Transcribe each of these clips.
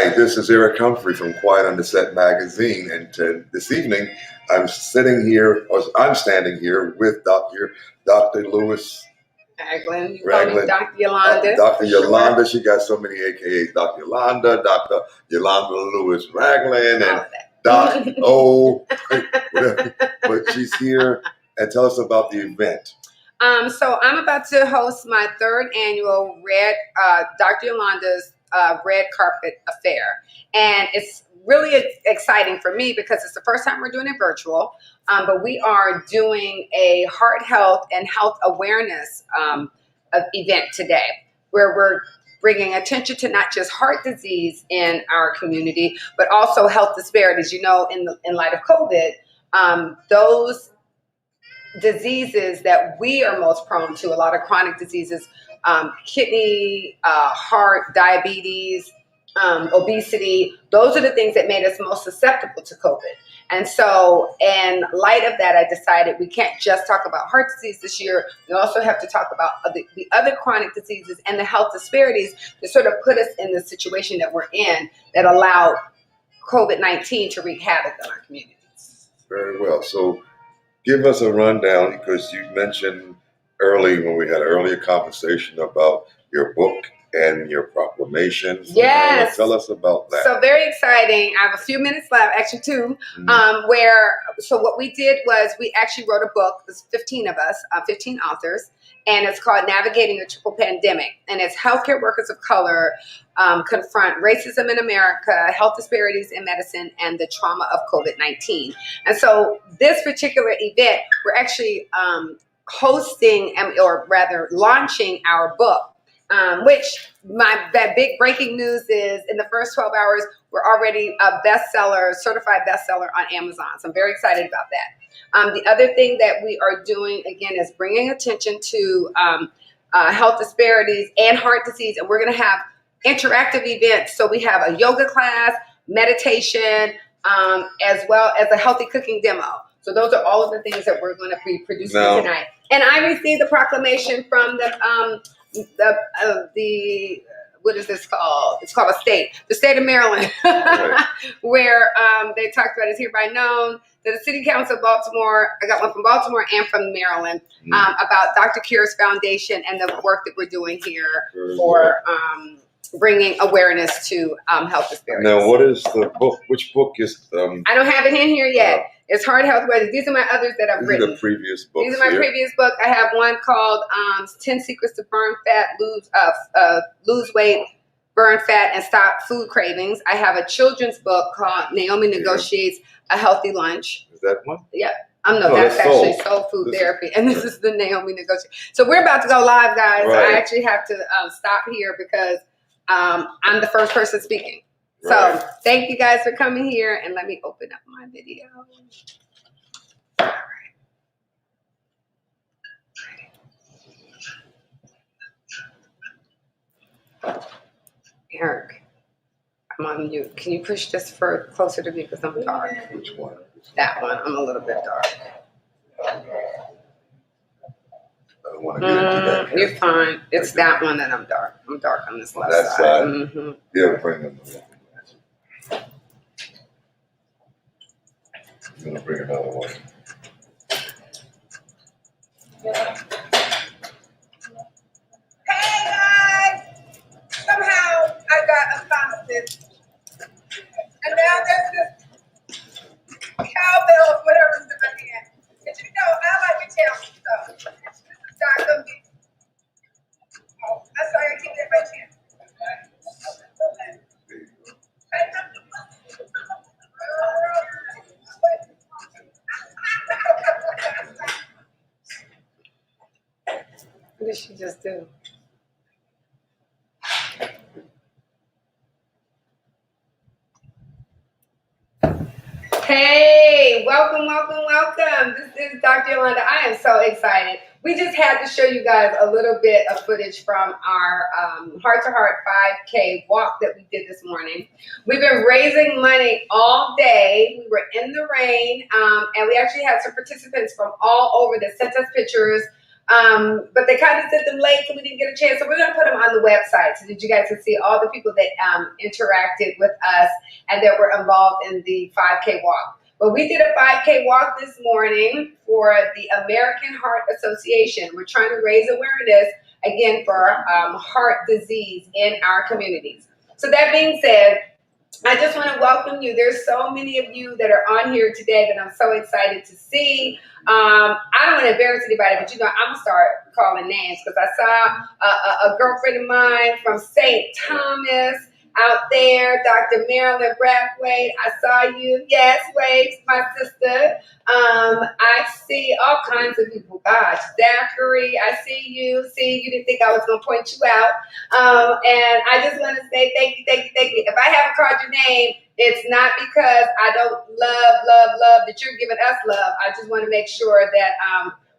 Hi, this is Eric Humphrey from Quiet on the Set magazine, and this evening I'm standing here with Dr. Lewis Ragland. You call me Ragland, Dr. Yolanda. Dr. Yolanda. She got so many AKAs. Dr. Yolanda, Dr. Yolanda Lewis-Ragland, and Doc O, whatever. But she's here, and tell us about the event. So I'm about to host my third annual Dr. Yolanda's Red Carpet Affair. And it's really exciting for me because it's the first time we're doing it virtual. But we are doing a heart health and health awareness event today, where we're bringing attention to not just heart disease in our community, but also health disparities. You know, in light of COVID, those diseases that we are most prone to, a lot of chronic diseases, kidney, heart, diabetes, obesity, those are the things that made us most susceptible to COVID. And so in light of that, I decided we can't just talk about heart disease this year. We also have to talk about the other chronic diseases and the health disparities that sort of put us in the situation that we're in that allowed COVID-19 to wreak havoc on our communities. Very well. So give us a rundown, because you mentioned early when we had an earlier conversation about your book and your proclamations. Yes. Tell us about that. So very exciting. I have a few minutes left, actually two, so what we did was we actually wrote a book. There's 15 of us, 15 authors, and it's called Navigating a Triple Pandemic. And it's healthcare workers of color confront racism in America, health disparities in medicine, and the trauma of COVID-19. And so this particular event, we're actually hosting, or rather launching our book. Which that big breaking news is in the first 12 hours, we're already a bestseller, certified bestseller on Amazon. So I'm very excited about that. The other thing that we are doing, again, is bringing attention to health disparities and heart disease. And we're going to have interactive events. So we have a yoga class, meditation, as well as a healthy cooking demo. So those are all of the things that we're going to be producing tonight. And I received the proclamation from the what is this called? It's called the state of Maryland, right. Where they talked about it's hereby known that the City Council of Baltimore, I got one from Baltimore and from Maryland, about Dr. Kira's Foundation and the work that we're doing here for bringing awareness to health disparities. Now, what is the book? Which book is? I don't have it in here yet. It's Heart Health Awareness. These are my others that I've written. These are the previous books. These are my previous book. I have one called 10 Secrets to Burn Fat, Lose Weight, Burn Fat, and Stop Food Cravings. I have a children's book called Naomi Negotiates a Healthy Lunch. Is that one? Yep. That's actually Soul Food Therapy. And this is the Naomi Negotiates. So we're about to go live, guys. Right. So I actually have to stop here because I'm the first person speaking. Right. So thank you guys for coming here, and let me open up my video. All right. Eric, I'm on mute. Can you push this closer to me because I'm dark? Which one? That one. I'm a little bit dark. I don't want to get into that. You're fine. It's that one that I'm dark. I'm dark on this left side. Mm-hmm. Yeah, bring them. I'm going to bring another one. Yeah. Hey guys! Somehow I got a pharmacist. And now there's this cowbell, whatever's in my hand. And you know, I like to tell stuff. This is Dr. B. Oh, that's why I keep it in my chin. What did she just do? Hey, welcome. This is Dr. Yolanda. I am so excited. We just had to show you guys a little bit of footage from our Heart to Heart 5K walk that we did this morning. We've been raising money all day. We were in the rain, and we actually had some participants from all over that sent us pictures But they kind of sent them late, so we didn't get a chance. So we're going to put them on the website so that you guys can see all the people that interacted with us and that were involved in the 5K walk. But we did a 5K walk this morning for the American Heart Association. We're trying to raise awareness, again, for heart disease in our communities. So that being said, I just want to welcome you. There's so many of you that are on here today that I'm so excited to see. I don't want to embarrass anybody, but I'm going to start calling names because I saw a girlfriend of mine from St. Thomas out there, Dr. Marilyn Brathwaite. I saw you. Yes, waves, my sister. I see all kinds of people. Gosh, Zachary, I see you. See, you didn't think I was going to point you out. And I just want to say thank you. If I haven't called your name, it's not because I don't love that you're giving us love. I just want to make sure that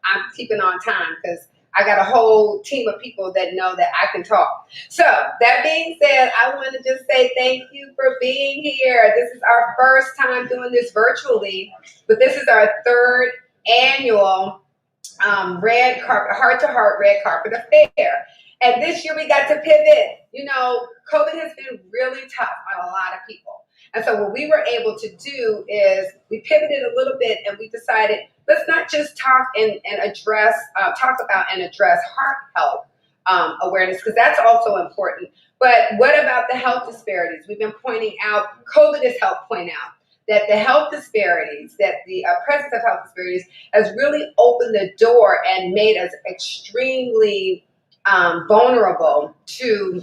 I'm keeping on time because I got a whole team of people that know that I can talk. So that being said, I want to just say thank you for being here. This is our first time doing this virtually, but this is our third annual red carpet, heart-to-heart red carpet affair. And this year we got to pivot. You know, COVID has been really tough on a lot of people. And so what we were able to do is we pivoted a little bit and we decided, let's not just talk about and address heart health awareness, because that's also important. But what about the health disparities? We've been pointing out, COVID has helped point out that the health disparities, that the presence of health disparities has really opened the door and made us extremely vulnerable to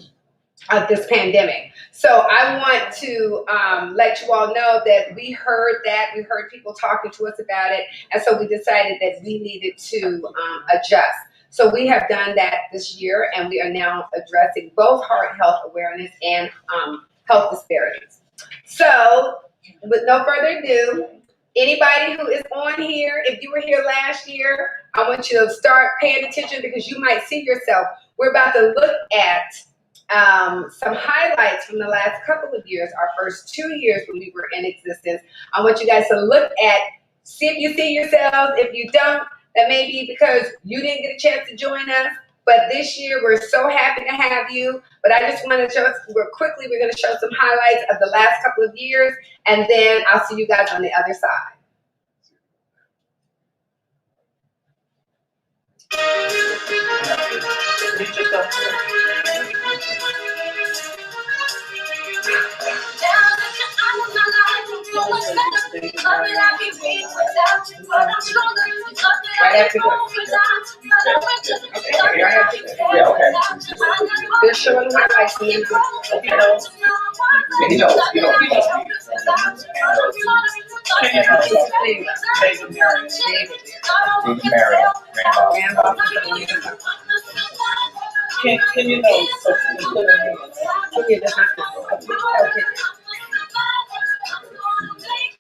this pandemic. So I want to let you all know that we heard people talking to us about it, and so we decided that we needed to adjust. So we have done that this year, and we are now addressing both heart health awareness and health disparities. So with no further ado, anybody who is on here, if you were here last year, I want you to start paying attention because you might see yourself. We're about to look at some highlights from the last couple of years, our first 2 years when we were in existence. I want you guys to look at, see if you see yourselves. If you don't, that may be because you didn't get a chance to join us. But this year, we're so happy to have you. But I just want to show us, we're going to show some highlights of the last couple of years, and then I'll see you guys on the other side. Right after they're showing highlights. Can you know?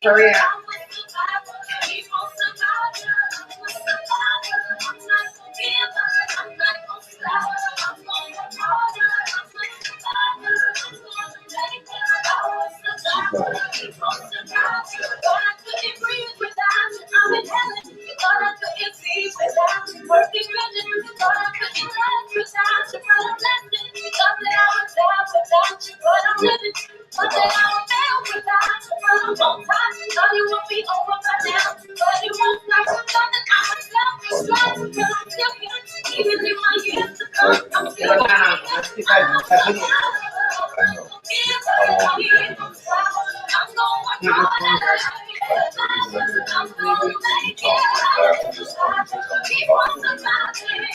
Hurry up.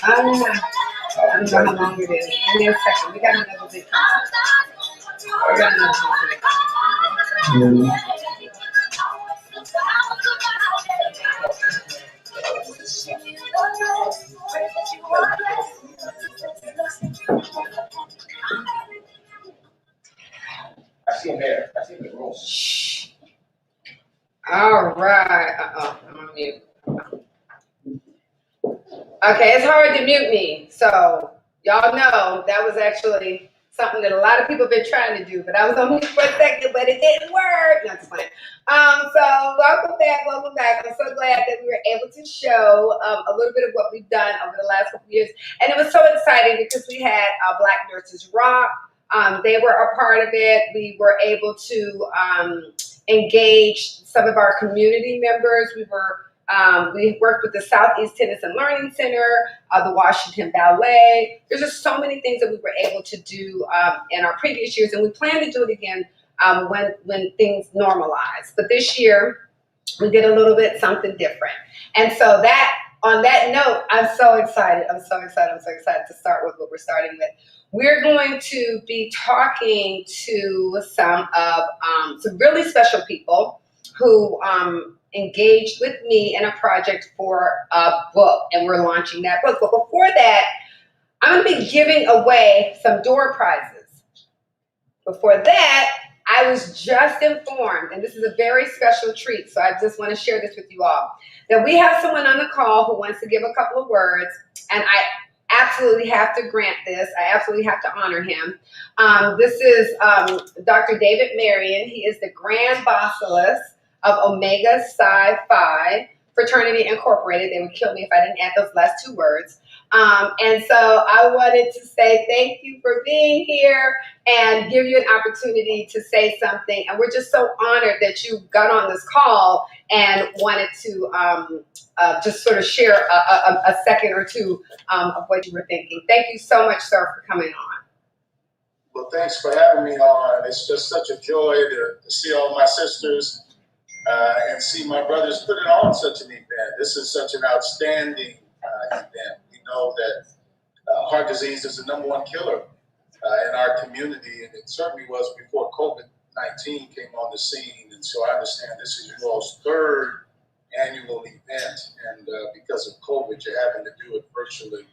I don't know how long it is. Give me a second. We got another big I see him there. I see him in the room. Shh. All right. I'm on mute. Okay, it's hard to mute me. So y'all know that was actually something that a lot of people have been trying to do, but I was on mute for a second, but it didn't work. No, it's fine. So welcome back, welcome back. I'm so glad that we were able to show a little bit of what we've done over the last couple of years. And it was so exciting because we had Black Nurses Rock. They were a part of it. We were able to engage some of our community members. We worked with the Southeast Tennis and Learning Center, the Washington Ballet. There's just so many things that we were able to do in our previous years, and we plan to do it again when things normalize. But this year, we did a little bit something different. And so on that note, I'm so excited. I'm so excited to start with what we're starting with. We're going to be talking to some really special people who engaged with me in a project for a book, and we're launching that book. But before that, I'm going to be giving away some door prizes. Before that, I was just informed, and this is a very special treat, so I just want to share this with you all, that we have someone on the call who wants to give a couple of words, and I absolutely have to grant this. I absolutely have to honor him. This is Dr. David Marion. He is the Grand Basileus of Omega Psi Phi Fraternity Incorporated. They would kill me if I didn't add those last two words. And so I wanted to say thank you for being here and give you an opportunity to say something. And we're just so honored that you got on this call and wanted to just sort of share a second or two of what you were thinking. Thank you so much, sir, for coming on. Well, thanks for having me on. It's just such a joy to see all my sisters and see my brothers put it on such an event. This is such an outstanding event. We know that heart disease is the #1 killer in our community, and it certainly was before COVID-19 came on the scene. And so I understand this is your all's 3rd annual event, and because of COVID, you're having to do it virtually.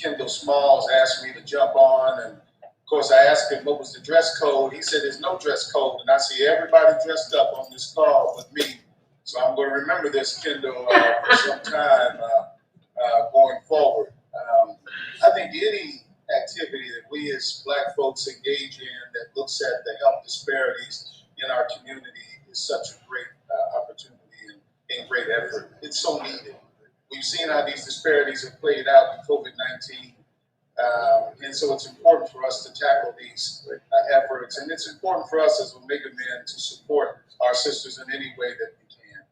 Kendall Smalls asked me to jump on, and of course I asked him what was the dress code. He said there's no dress code, and I see everybody dressed up on this call with me. So I'm going to remember this, Kendall, for some time going forward. I think any activity that we as Black folks engage in that looks at the health disparities in our community is such a great opportunity and great effort. It's so needed. We've seen how these disparities have played out in COVID-19. And so it's important for us to tackle these efforts. And it's important for us as Omega Men to support our sisters in any way that we can.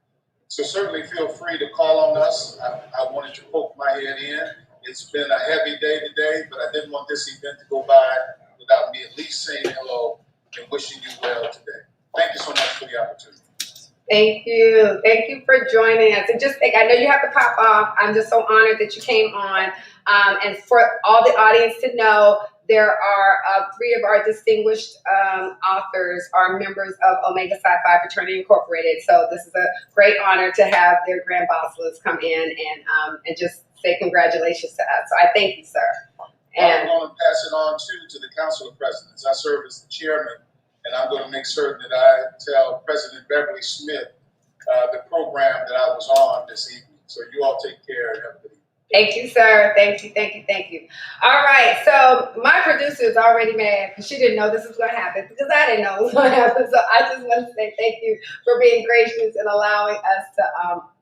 So certainly feel free to call on us. I wanted to poke my head in. It's been a heavy day today, but I didn't want this event to go by without me at least saying hello and wishing you well today. Thank you so much for the opportunity. Thank you. Thank you for joining us. And I know you have to pop off. I'm just so honored that you came on. And for all the audience to know, there are 3 of our distinguished authors are members of Omega Psi Phi Fraternity Incorporated. So this is a great honor to have their Grand Basileus come in and just say congratulations to us. So I thank you, sir. And I'm going to pass it on to the Council of Presidents. I serve as the chairman. And I'm going to make certain that I tell President Beverly Smith the program that I was on this evening. So you all take care and have a good evening. Thank you, sir. Thank you, thank you, thank you. All right, so my producer is already mad because she didn't know this was going to happen because I didn't know it was going to happen. So I just want to say thank you for being gracious and allowing us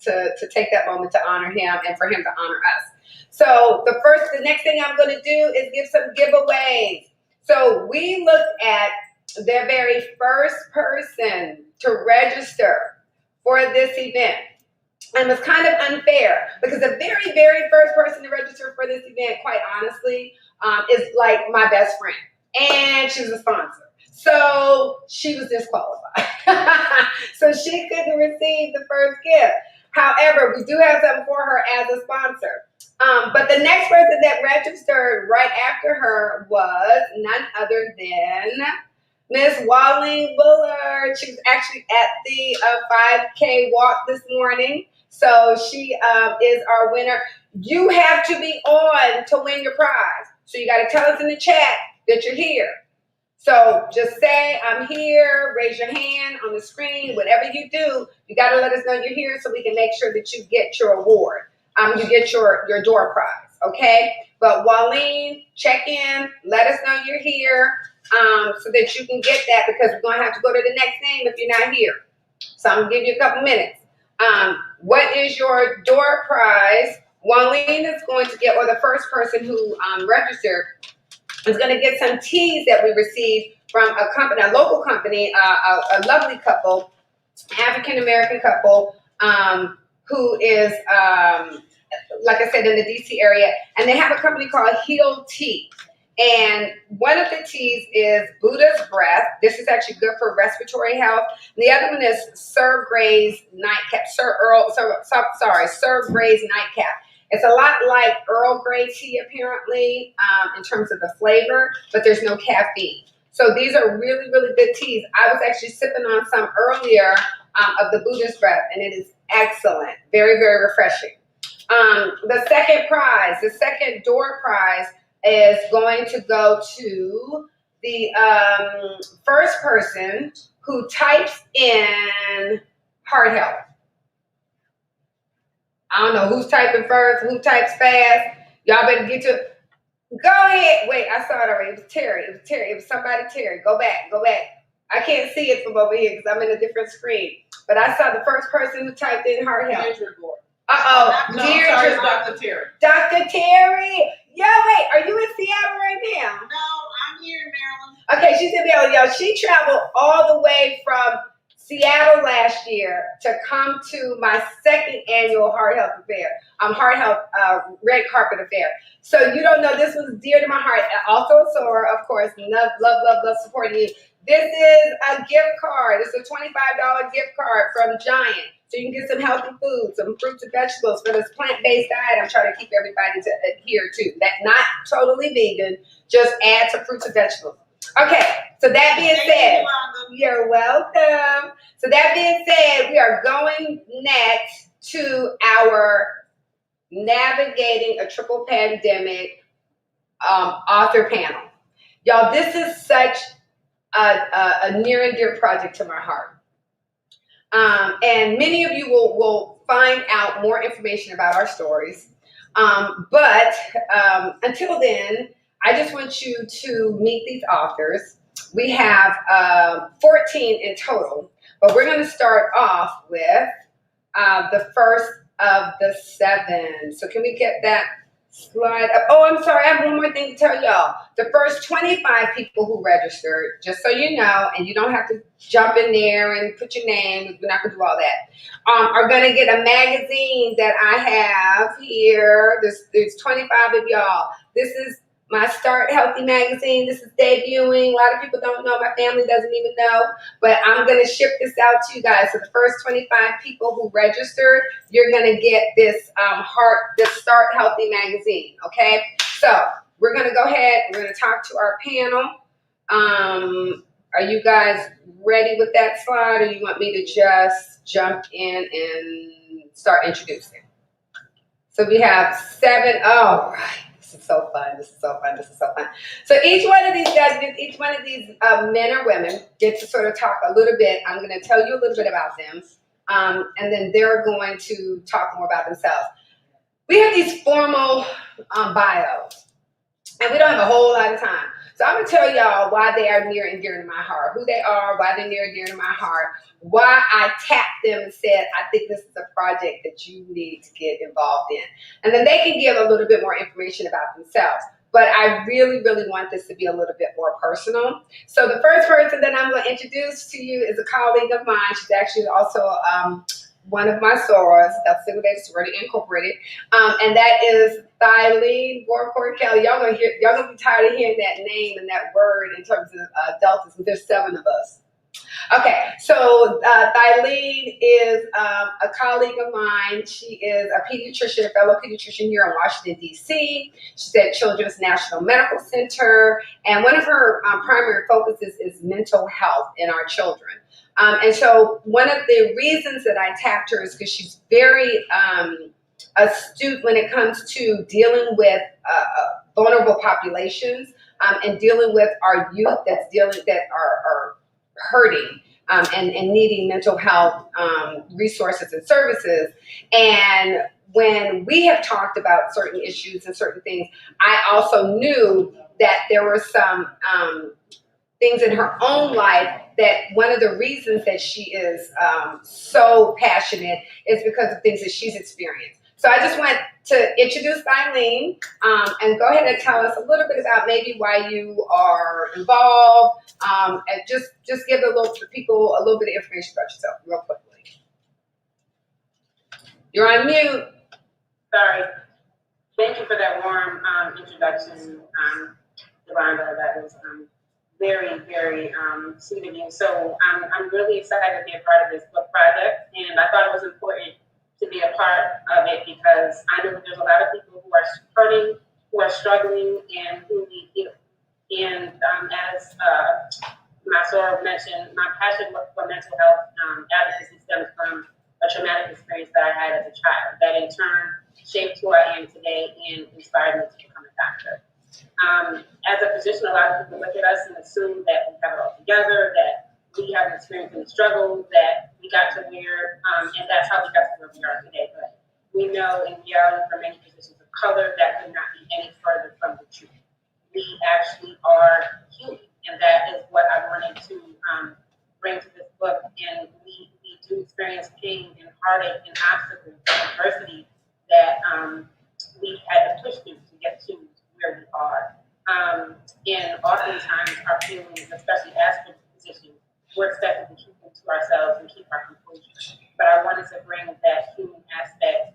to take that moment to honor him and for him to honor us. So the next thing I'm going to do is give some giveaways. So we looked at the very first person to register for this event. And it was kind of unfair because the very, very first person to register for this event, quite honestly, is like my best friend. And she was a sponsor. So she was disqualified. So she couldn't receive the first gift. However, we do have something for her as a sponsor. But the next person that registered right after her was none other than Miss Walling Bullard. She was actually at the 5K walk this morning. So she is our winner. You have to be on to win your prize. So you got to tell us in the chat that you're here. So just say, I'm here, raise your hand on the screen, whatever you do, you got to let us know you're here so we can make sure that you get your award. You get your door prize. okay? But Walleen, check in, let us know you're here so that you can get that, because we're going to have to go to the next name if you're not here. So I'm going to give you a couple minutes. What is your door prize? Walleen is going to get, or the first person who registered is going to get some teas that we received from a company, a local company, a lovely couple, African-American couple, who is, like I said, in the DC area, and they have a company called Heal Tea. And one of the teas is Buddha's Breath. This is actually good for respiratory health. And the other one is Sir Gray's Nightcap. Sir Gray's Nightcap. It's a lot like Earl Grey tea, apparently, in terms of the flavor, but there's no caffeine. So these are really, really good teas. I was actually sipping on some earlier of the Buddha's Breath, and it is excellent. Very, very refreshing. The second door prize is going to go to the first person who types in heart health. I don't know who's typing first, who types fast. Y'all better get to. Go ahead. Wait, I saw it already. It was Terry. It was somebody, Terry. Go back. I can't see it from over here because I'm in a different screen. But I saw the first person who typed in heart health. Deirdre. Dr. Terry. Dr. Terry. Yo, wait, are you in Seattle right now? No, I'm here in Maryland. Okay, she's in Maryland. Yo, she traveled all the way from Seattle last year to come to my second annual Heart Health Affair, Red Carpet Affair. So you don't know, this was dear to my heart. Also, Sora, of course, love supporting you. This is a gift card. It's a $25 gift card from Giant. So you can get some healthy food, some fruits and vegetables for this plant-based diet I'm trying to keep everybody to adhere to. That not totally vegan, just add some fruits and vegetables. Okay, so that being said, you're welcome. So that being said, we are going next to our Navigating a Triple Pandemic author panel. Y'all, this is such a near and dear project to my heart. And many of you will find out more information about our stories. But until then, I just want you to meet these authors. We have 14 in total, but we're going to start off with the first of the 7. So can we get that slide up? Oh, I'm sorry. I have one more thing to tell y'all. The first 25 people who registered, just so you know, and you don't have to jump in there and put your name. We're not going to do all that. Are going to get a magazine that I have here. There's 25 of y'all. This is my Start Healthy magazine. This is debuting. A lot of people don't know. My family doesn't even know. But I'm going to ship this out to you guys. So the first 25 people who registered, you're going to get this Start Healthy magazine. Okay? So we're going to go ahead. We're going to talk to our panel. Are you guys ready with that slide, or you want me to just jump in and start introducing? So we have 7. Oh, right. This is so fun. So each one of these guys, men or women, get to sort of talk a little bit. I'm going to tell you a little bit about them, and then they're going to talk more about themselves. We have these formal bios, and we don't have a whole lot of time. So I'm going to tell y'all why they are near and dear to my heart, who they are, why they're near and dear to my heart, why I tapped them and said, I think this is a project that you need to get involved in. And then they can give a little bit more information about themselves. But I really, really want this to be a little bit more personal. So the first person that I'm going to introduce to you is a colleague of mine. She's actually also one of my sorors, that's Sorority Incorporated, and that is Thylene Borcourt Kelly. Y'all gonna be tired of hearing that name and that word in terms of deltas, but there's 7 of us. Okay, so Thylene is a colleague of mine. She is a pediatrician, a fellow pediatrician here in Washington, D.C. She's at Children's National Medical Center, and one of her primary focuses is mental health in our children. And so one of the reasons that I tapped her is because she's very astute when it comes to dealing with vulnerable populations and dealing with our youth that are hurting and needing mental health resources and services. And when we have talked about certain issues and certain things, I also knew that there were some things in her own life that one of the reasons that she is so passionate is because of things that she's experienced. So I just want to introduce Eileen and go ahead and tell us a little bit about maybe why you are involved, and just give the people a little bit of information about yourself real quickly. You're on mute. Sorry. Thank you for that warm introduction, Yolanda. That was very, very sweet of you. So I'm really excited to be a part of this book project, and I thought it was important to be a part of it because I know that there's a lot of people who are hurting, who are struggling, and who need help. And as Masora mentioned, my passion for mental health advocacy stems from a traumatic experience that I had as a child that in turn shaped who I am today and inspired me to become a doctor. As a physician, a lot of people look at us and assume that we have it all together, that we haven't experienced any struggle, that we got to where, and that's how we got to where we are today. But we know in reality for many physicians of color, that could not be any further from the truth. We actually are human, and that is what I wanted to bring to this book. And we do experience pain and heartache and obstacles and adversity that we had to push through to get to where we are. And oftentimes our feelings, especially as physicians, we're expected to keep them to ourselves and keep our composure. But I wanted to bring that human aspect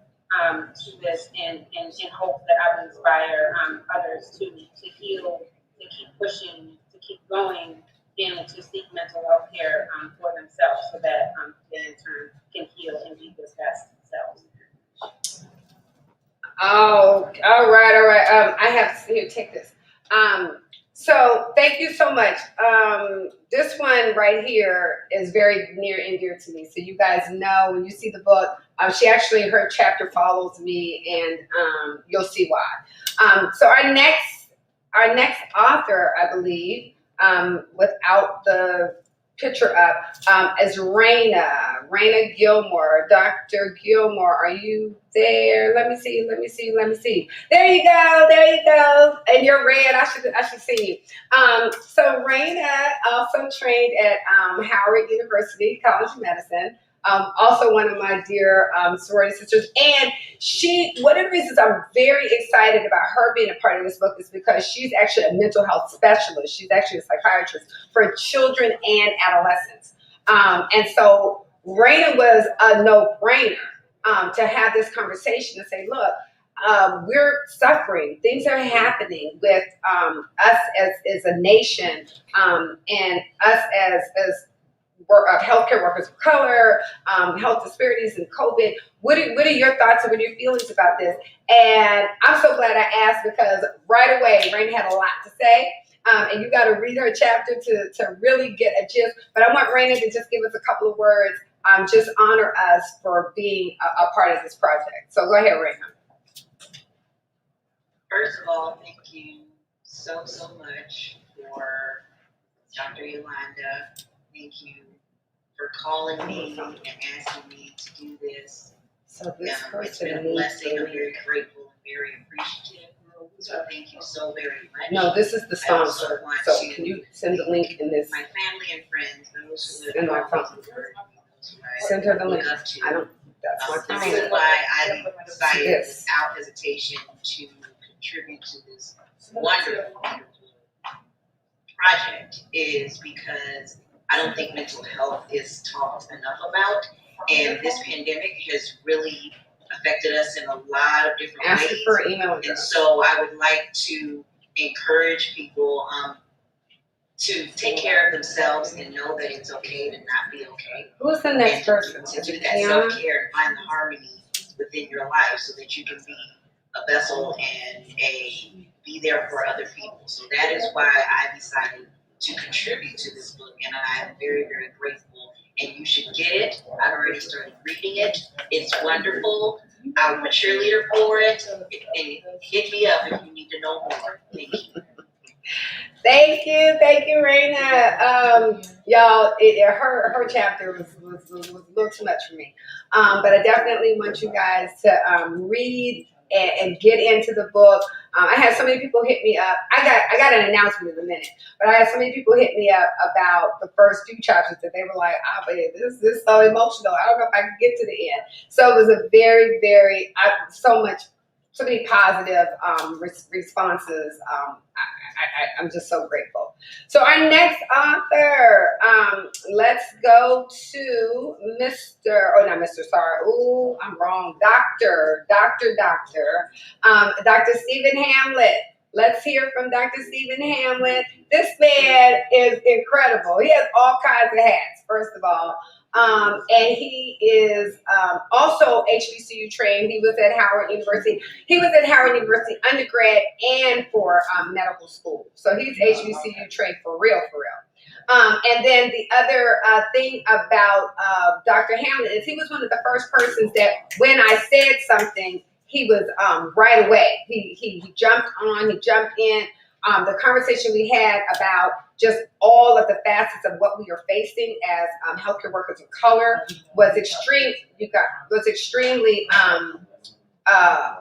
to this in hopes that I would inspire others to heal, to keep pushing, to keep going, and to seek mental health care for themselves so that they in turn can heal and be their best selves. Oh, all right. I have here. Take this. So thank you so much. This one right here is very near and dear to me. So you guys know when you see the book, her chapter follows me, and you'll see why. So our next author, I believe, without the picture up, is Raina Gilmore. Dr. Gilmore, are you there? Let me see. There you go. And you're red. I should see you. So Raina also trained at Howard University College of Medicine. Also one of my dear sorority sisters. And one of the reasons I'm very excited about her being a part of this book is because she's actually a mental health specialist. She's actually a psychiatrist for children and adolescents. And so Raina was a no-brainer to have this conversation and say, look, we're suffering. Things are happening with us as a nation, and us as healthcare workers of color, health disparities, and COVID. What are your thoughts and what are your feelings about this? And I'm so glad I asked because right away, Raina had a lot to say. And you got to read her chapter to really get a gist. But I want Raina to just give us a couple of words, just honor us for being a part of this project. So go ahead, Raina. First of all, thank you so much for Dr. Yolanda. Thank you for calling me and asking me to do this. So this It's been a blessing. I'm very grateful and very appreciative. So thank you so very much. No, this is the I song. also want So to can you send the link in this? my family and friends, those who In my have phone. always encouraged me, those who I Send her the link. look up to. I don't. That's my The phone. reason why I decided Yes. without hesitation to contribute to this wonderful project is because I don't think mental health is talked enough about, and this pandemic has really affected us in a lot of different Ask her ways. for an email And address. so I would like to encourage people to take care of themselves and know that it's okay to not be okay. Who's the next person? To Is do it that Kiana? self-care and find the harmony within your life so that you can be a vessel and be there for other people. So that is why I decided to contribute to this book, and I'm very, very grateful. And you should get it. I've already started reading it. It's wonderful. I'm a cheerleader for it. And hit me up if you need to know more. Thank you. Thank you, Raina. Y'all, her chapter was a little too much for me, but I definitely want you guys to read and get into the book. I had so many people hit me up. I got an announcement in a minute, but I had so many people hit me up about the first few chapters that they were like, "Ah, but this is so emotional. I don't know if I can get to the end." So it was a very, very so many positive responses. I'm just so grateful. So our next author, let's go to Dr. Stephen Hamlet. Let's hear from Dr. Stephen Hamlet. This man is incredible. He has all kinds of hats, first of all. And he is also HBCU trained. He was at Howard University. He was at Howard University undergrad and for medical school. So he's HBCU trained for real. And then the other thing about Dr. Hamlet is he was one of the first persons that when I said something, he was right away. He jumped on, he jumped in. The conversation we had about just all of the facets of what we are facing as healthcare workers of color was extremely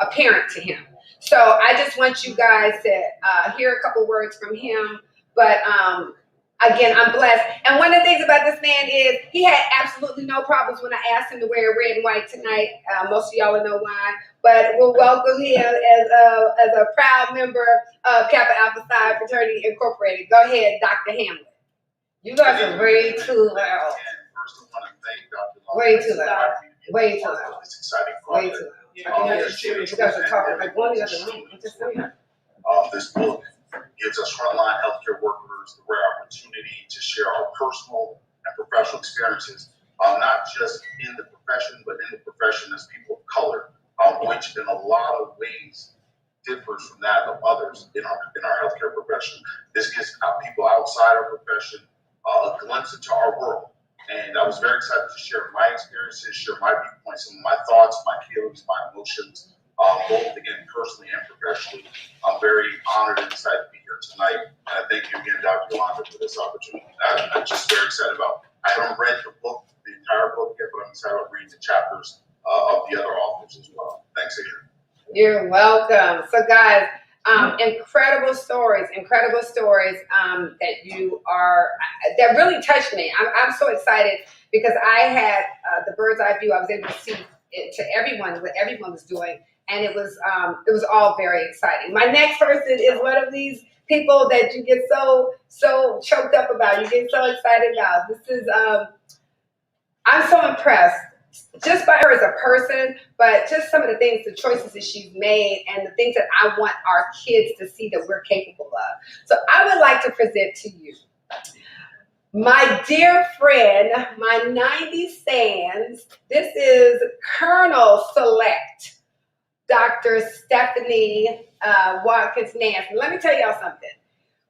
apparent to him. So I just want you guys to hear a couple words from him. But again, I'm blessed. And one of the things about this man is he had absolutely no problems when I asked him to wear red and white tonight. Most of y'all will know why. But we'll welcome him as a proud member of Kappa Alpha Psi Fraternity Incorporated. Go ahead, Dr. Hamlet. You guys are way too loud. First, I want to thank Dr. Way too loud. Way too loud. This exciting Way project. too loud. I can hear it. You guys are talking like one the other room. I'm just saying. This book gives us frontline healthcare workers the rare opportunity to share our personal and professional experiences, not just in the profession, but in the profession as people of color, which in a lot of ways differs from that of others in our healthcare profession. This gives people outside our profession a glimpse into our world. And I was very excited to share my experiences, share my viewpoints, some of my thoughts, my feelings, my emotions, both again personally and professionally. I'm very honored and excited to be here tonight. And I thank you again, Dr. Yolanda, for this opportunity. I'm just very excited about. I haven't read the book, the entire book yet, but I'm excited about reading the chapters of the other authors as well. Thanks again. You're welcome. So guys, incredible stories that you are, that really touched me. I'm so excited because I had the bird's eye view. I was able to see it to everyone, what everyone was doing. And it was all very exciting. My next person is one of these people that you get so choked up about, you get so excited about. This is, I'm so impressed just by her as a person, but just some of the things, the choices that she's made and the things that I want our kids to see that we're capable of. So I would like to present to you my dear friend, my 90 stands. This is Colonel Select, Dr. Stephanie Watkins Nancy. Let me tell y'all something.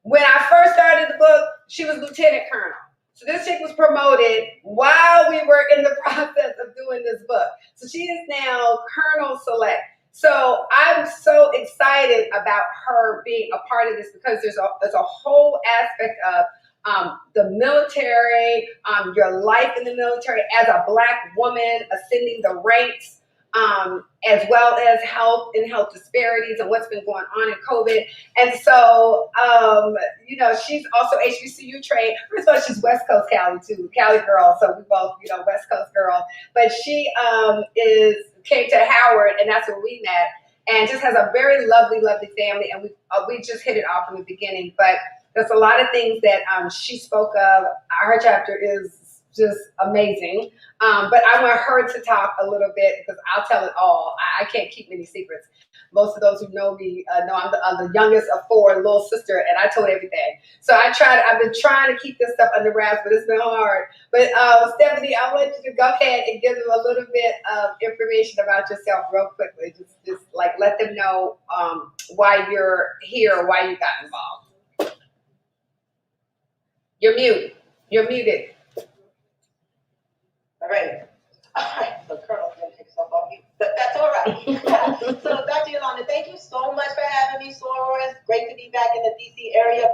When I first started the book, she was Lieutenant Colonel. So this chick was promoted while we were in the process of doing this book. So she is now Colonel Select. So I'm so excited about her being a part of this because there's a whole aspect of the military, your life in the military as a Black woman, ascending the ranks, as well as health and health disparities and what's been going on in COVID. And so, she's also HBCU trained. First of all, she's West Coast Cali too, Cali girl. So we both, West Coast girl. But she came to Howard, and that's where we met, and just has a very lovely, lovely family. And we just hit it off from the beginning. But there's a lot of things that she spoke of. Her chapter is just amazing. But I want her to talk a little bit because I'll tell it all. I can't keep many secrets. Most of those who know me know I'm the youngest of four, little sister, and I told everything. So I've been trying to keep this stuff under wraps, but it's been hard. But Stephanie, I want you to go ahead and give them a little bit of information about yourself real quickly. Just like let them know why you're here or why you got involved. You're muted. All right, so Colonel didn't take stuff off you, but that's all right. So Dr. Yolanda, thank you so much for having me, Soror. It's great to be back in the DC area. I've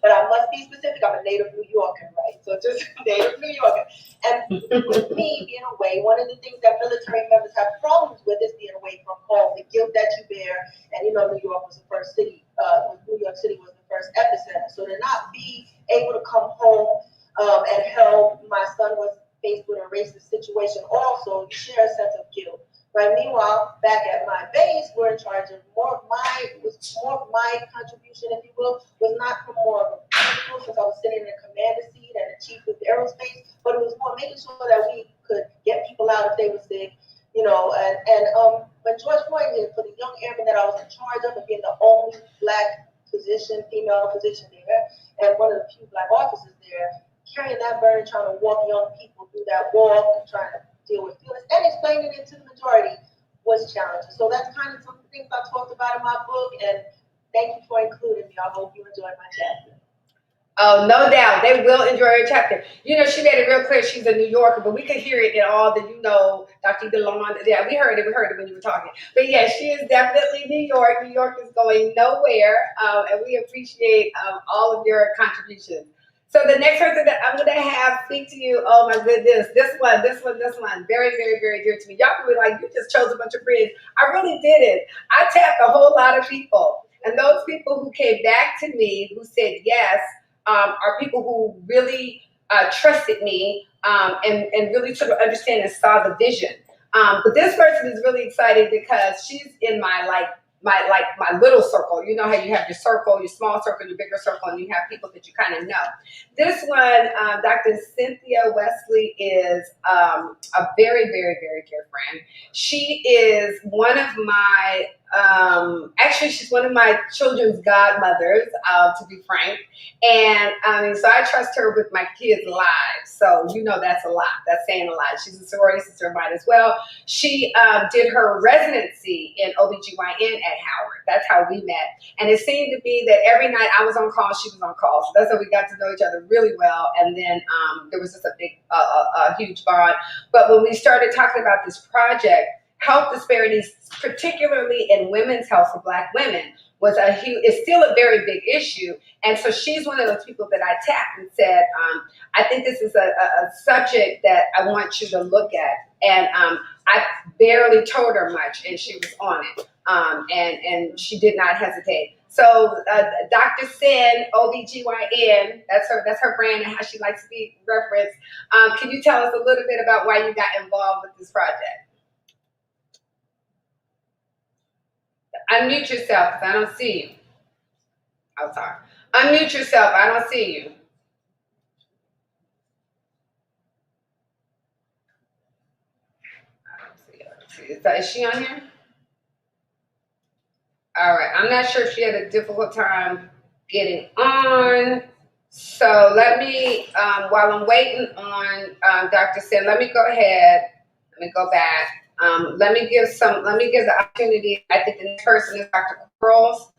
but I must be specific. I'm a native New Yorker, right? So just native New Yorker. And with me being away, one of the things that military members have problems with is being away from home, the guilt that you bear. And you know, New York was the first city, New York City was the first epicenter. So to not be able to come home and help, my son was faced with a racist situation also, you share a sense of guilt. Right. Meanwhile, back at my base, we're in charge of more of my contribution, if you will, was not from more of a political, since I was sitting in a commander seat and the chief of aerospace, but it was more making sure that we could get people out if they were sick, you know, and when George Floyd did, for the young airmen that I was in charge of, and being the only black female physician there, and one of the few black officers there, carrying that burden, trying to walk young people through that walk and trying to deal with feelings and explaining it to the majority was challenging. So that's kind of some of the things I talked about in my book, and thank you for including me. I hope you enjoyed my chapter. Oh, no doubt. They will enjoy your chapter. You know, she made it real clear she's a New Yorker, but we could hear it in all the, you know, Dr. Yolanda. Yeah, we heard it when you were talking. But yeah, she is definitely New York. New York is going nowhere, and we appreciate all of your contributions. So the next person that I'm going to have speak to you, oh my goodness, this one, very, very, very dear to me. Y'all can be like, you just chose a bunch of friends. I really didn't. I tapped a whole lot of people. And those people who came back to me, who said yes, are people who really trusted me and really sort of understand and saw the vision. But this person is really exciting because she's in my little circle. You know how you have your circle, your small circle, your bigger circle, and you have people that you kind of know. This one, Dr. Cynthia Wesley, is a very, very, very dear friend. She is one of my, actually, she's one of my children's godmothers, to be frank. And so I trust her with my kids' lives. So, you know, that's a lot. That's saying a lot. She's a sorority sister of mine as well. She did her residency in OBGYN at Howard. That's how we met. And it seemed to be that every night I was on call, she was on call. So that's how we got to know each other really well. And then there was just a huge bond. But when we started talking about this project, health disparities, particularly in women's health for Black women, is still a very big issue. And so she's one of those people that I tapped and said, I think this is a subject that I want you to look at. And I barely told her much, and she was on it. And she did not hesitate. So Dr. Sin, OBGYN, that's her brand and how she likes to be referenced. Can you tell us a little bit about why you got involved with this project? Unmute yourself, because I don't see you. Oh, sorry. Unmute yourself. I don't see you. Is she on here? All right. I'm not sure if she had a difficult time getting on. So let me, while I'm waiting on Dr. Sin, let me go ahead. Let me go back. Let me give the opportunity. I think the next person is Dr. Quarles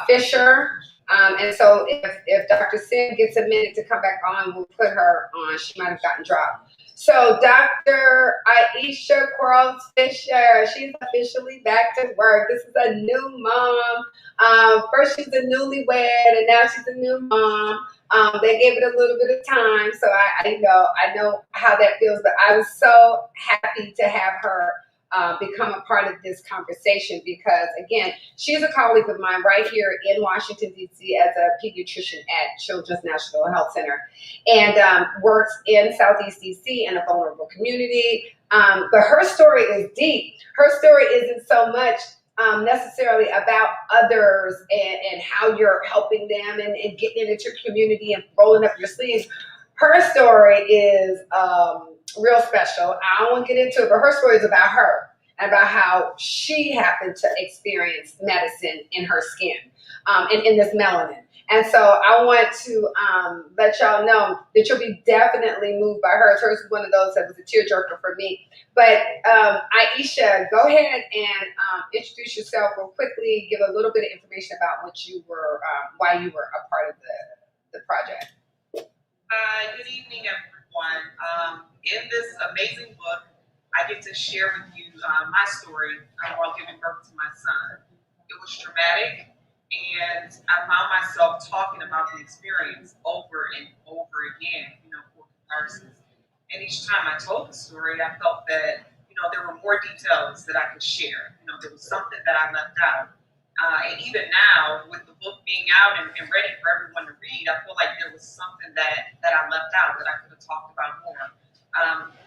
Fisher. And so if Dr. Sin gets a minute to come back on, we'll put her on. She might have gotten dropped. So Dr. Aisha Quarles Fisher, she's officially back to work. This is a new mom. First she's a newlywed, and now she's a new mom. They gave it a little bit of time, so I know how that feels. But I was so happy to have her become a part of this conversation because, again, she's a colleague of mine right here in Washington, D.C. as a pediatrician at Children's National Health Center and works in Southeast D.C. in a vulnerable community. But her story is deep. Her story isn't so much necessarily about others and how you're helping them and getting into your community and rolling up your sleeves. Her story is real special. I don't want to get into it, but her story is about her and about how she happened to experience medicine in her skin and in this melanin. And so I want to let y'all know that you'll be definitely moved by hers. Hers is one of those that was a tearjerker for me. But Aisha, go ahead and introduce yourself real quickly. Give a little bit of information about what you were, why you were a part of the project. Good evening, everyone. In this amazing book, I get to share with you my story while giving birth to my son. It was traumatic. And I found myself talking about the experience over and over again, for comparisons. And each time I told the story, I felt that, there were more details that I could share. There was something that I left out. And even now, with the book being out and ready for everyone to read, I feel like there was something that I left out that I could have talked about more.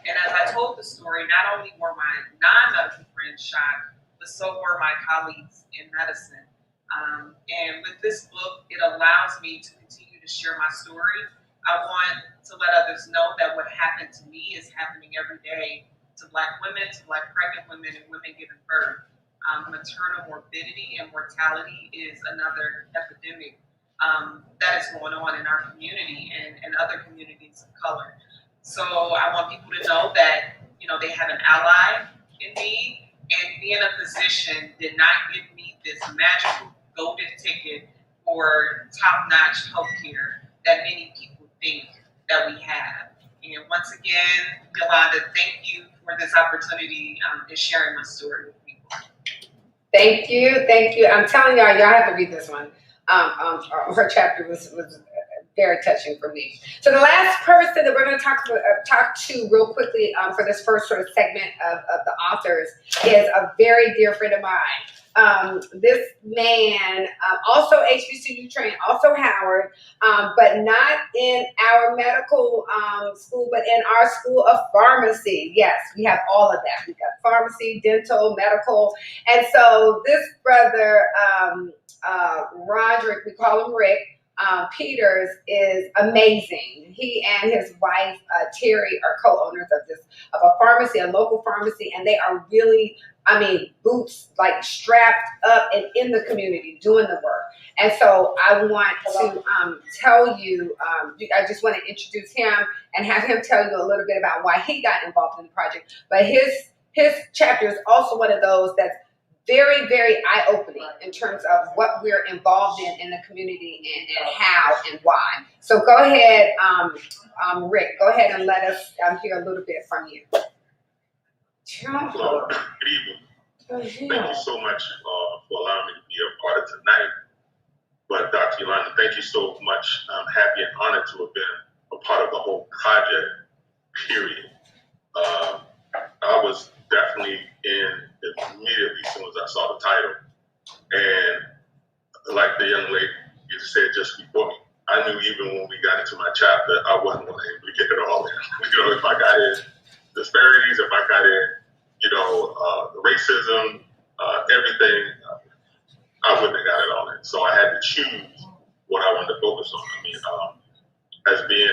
And as I told the story, not only were my non-medical friends shocked, but so were my colleagues in medicine. And with this book, it allows me to continue to share my story. I want to let others know that what happened to me is happening every day to Black women, to Black pregnant women, and women giving birth. Maternal morbidity and mortality is another epidemic that is going on in our community and other communities of color. So I want people to know that, they have an ally in me, and being a physician did not give me this magical golden ticket for top-notch healthcare that many people think that we have. And once again, Yolanda, thank you for this opportunity and sharing my story with people. Thank you. I'm telling y'all have to read this one. Her chapter was very touching for me. So the last person that we're going to talk to real quickly for this first sort of segment of the authors is a very dear friend of mine. This man, also HBCU trained, also Howard, but not in our medical school, but in our school of pharmacy. Yes, we have all of that. We got pharmacy, dental, medical. And so this brother, Roderick, we call him Rick, Peters, is amazing. He and his wife, Terry, are co-owners of a pharmacy, a local pharmacy, and they are really, boots like strapped up and in the community doing the work. And so I want to tell you, I just want to introduce him and have him tell you a little bit about why he got involved in the project. But his chapter is also one of those that's very, very eye-opening in terms of what we're involved in the community and how and why. So go ahead, Rick, go ahead and let us hear a little bit from you. Hello, good evening. Thank you so much for allowing me to be a part of tonight. But Dr. Yolanda, thank you so much. I'm happy and honored to have been a part of the whole project, period. I was definitely in immediately as soon as I saw the title. And like the young lady you said just before me, I knew even when we got into my chapter, I wasn't going to be able to get it all in. If I got in disparities, if I got in, the racism, everything, I wouldn't have got it all in. So I had to choose what I wanted to focus on. As being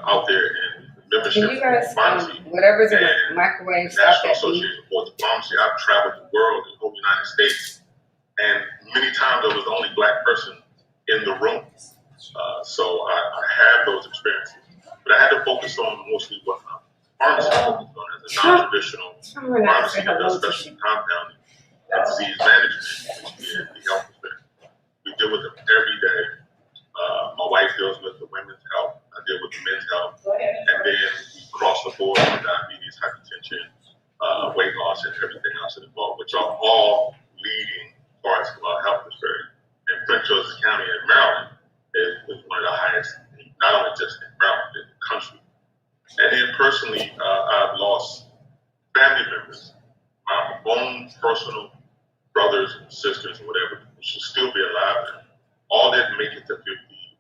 out there in membership. Can you guys, pharmacy, whatever's in the microwave, stop National that. Association for the Pharmacy, I've traveled the world, the whole United States, and many times I was the only Black person in the room. So I have those experiences. But I had to focus on mostly what pharmacy focused on as a non-traditional pharmacy that does specialty compounding and disease management, which is the health effect. We deal with them every day. My wife deals with the women's health. I deal with the men's health. And then we cross the board with diabetes, hypertension, weight loss, and everything else involved, which are all leading parts of our health disparity. And Prince George's County in Maryland is one of the highest, not only just in Maryland, in the country. And then personally, I've lost family members, my own personal brothers and sisters or whatever, who should still be alive now. All didn't make it to 50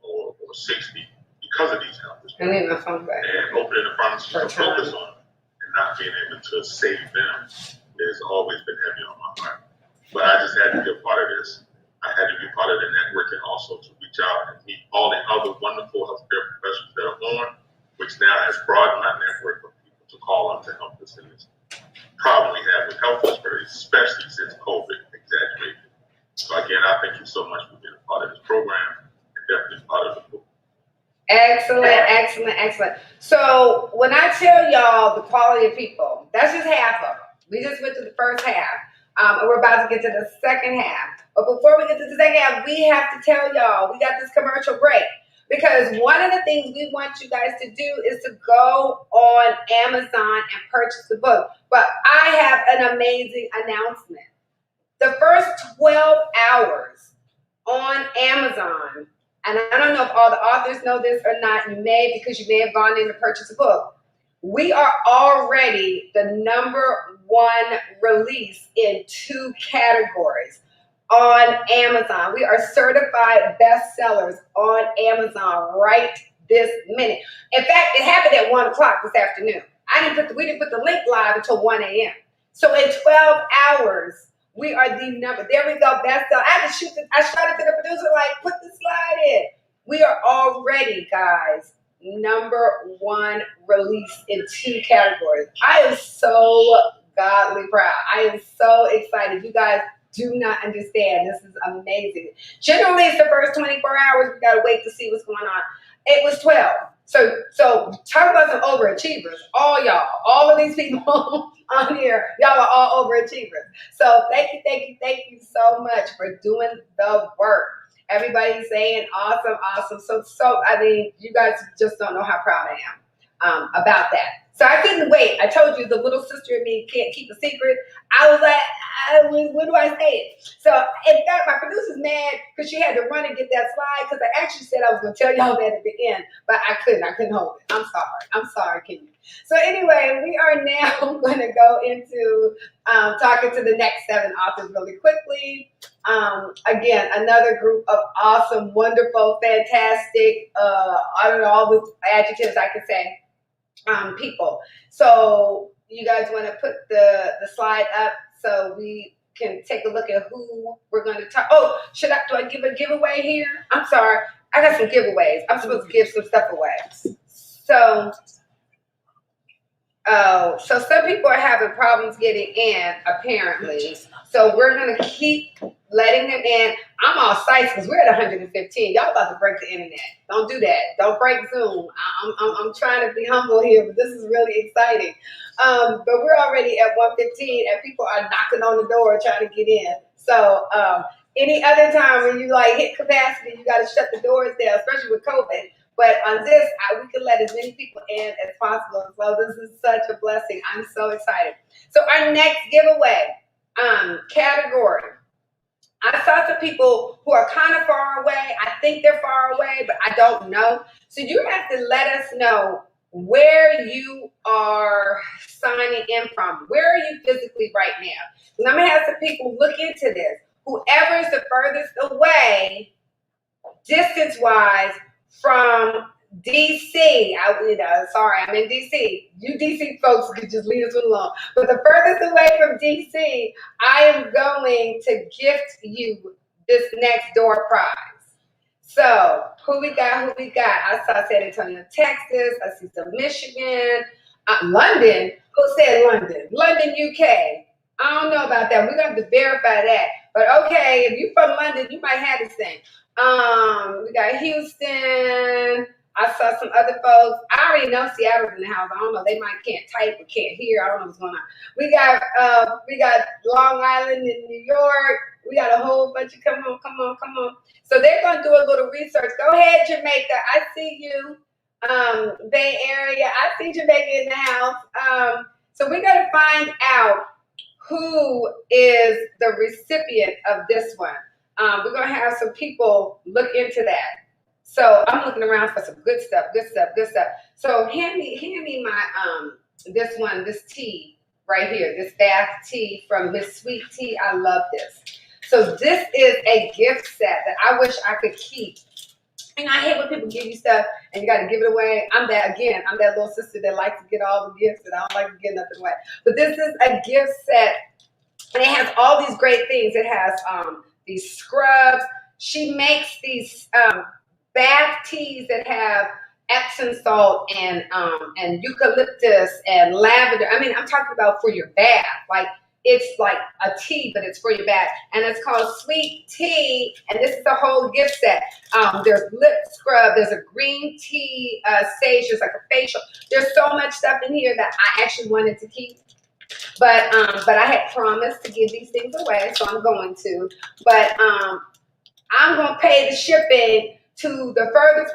or 60 because of these health disparities. And opening the pharmacy to focus on and not being able to save them has always been heavy on my heart. But I just had to be a part of this. I had to be part of the network and also to reach out and meet all the other wonderful healthcare professionals that are on, which now has broadened my network of people to call on to help us in this problem we have with health disparities, especially since COVID exaggerated. So again, I thank you so much for being a part of this program and definitely part of the book. Excellent. So when I tell y'all the quality of people, that's just half of them. We just went to the first half. And we're about to get to the second half. But before we get to the second half, we have to tell y'all, we got this commercial break. Because one of the things we want you guys to do is to go on Amazon and purchase the book. But I have an amazing announcement. The first 12 hours on Amazon, and I don't know if all the authors know this or not, you may, because you may have gone in to purchase a book. We are already the #1 release in 2 categories on Amazon. We are certified bestsellers on Amazon right this minute. In fact, it happened at 1 o'clock this afternoon. We didn't put the link live until 1 a.m. So in 12 hours, we are the number. There we go, bestseller. I shouted to the producer, like, put the slide in. We are already, guys, #1 release in 2 categories. I am so godly proud. I am so excited. You guys do not understand. This is amazing. Generally, it's the first 24 hours. We got to wait to see what's going on. It was 12. So talk about some overachievers. All y'all, all of these people on here, y'all are all overachievers. So thank you so much for doing the work. Everybody's saying awesome. So I mean, you guys just don't know how proud I am about that. So I couldn't wait. I told you the little sister in me can't keep a secret. I was like, when do I say it? So in fact, my producer's mad because she had to run and get that slide, because I actually said I was going to tell y'all that at the end, but I couldn't hold it. I'm sorry, Kenya. So anyway, we are now going to go into talking to the next 7 authors really quickly. Again, another group of awesome, wonderful, fantastic, I don't know all the adjectives I could say, people. So you guys want to put the slide up so we can take a look at who we're going to talk. Oh, do I give a giveaway here? I'm sorry. I got some giveaways. I'm supposed to give some stuff away. So some people are having problems getting in, apparently. So we're going to keep letting them in. I'm all psyched because we're at 115. Y'all about to break the internet. Don't do that. Don't break Zoom. I'm trying to be humble here, but this is really exciting. But we're already at 115, and people are knocking on the door trying to get in. So any other time when you like hit capacity, you got to shut the doors down, especially with COVID. But on this, we can let as many people in as possible. So this is such a blessing. I'm so excited. So our next giveaway category. I saw some people who are kind of far away. I think they're far away, but I don't know. So you have to let us know where you are signing in from. Where are you physically right now? And I'm going to have some people look into this. Whoever is the furthest away, distance-wise, from DC, sorry, I'm in DC. You DC folks could just leave us alone. But the furthest away from DC, I am going to gift you this next door prize. So who we got? I saw San Antonio, Texas. I see some Michigan. London. Who said London? London, UK. I don't know about that. We're going to have to verify that. But okay, if you're from London, you might have this thing. We got Houston. I saw some other folks. I already know Seattle's in the house. I don't know. They might can't type or can't hear. I don't know what's going on. We got Long Island in New York. We got a whole bunch of come on. So they're gonna do a little research. Go ahead, Jamaica. I see you. Bay Area. I see Jamaica in the house. So we're gonna find out who is the recipient of this one. We're going to have some people look into that. So I'm looking around for some good stuff. So hand me my, this tea right here, this bath tea from Miss Sweet Tea. I love this. So this is a gift set that I wish I could keep. And I hate when people give you stuff and you got to give it away. I'm that little sister that likes to get all the gifts and I don't like to give nothing away. But this is a gift set and it has all these great things. It has, these scrubs. She makes these bath teas that have Epsom salt and eucalyptus and lavender. I mean, I'm talking about for your bath. Like it's like a tea, but it's for your bath. And it's called Sweet Tea. And this is a whole gift set. There's lip scrub. There's a green tea sage. There's like a facial. There's so much stuff in here that I actually wanted to keep. But I had promised to give these things away, so I'm going to. But I'm going to pay the shipping to the furthest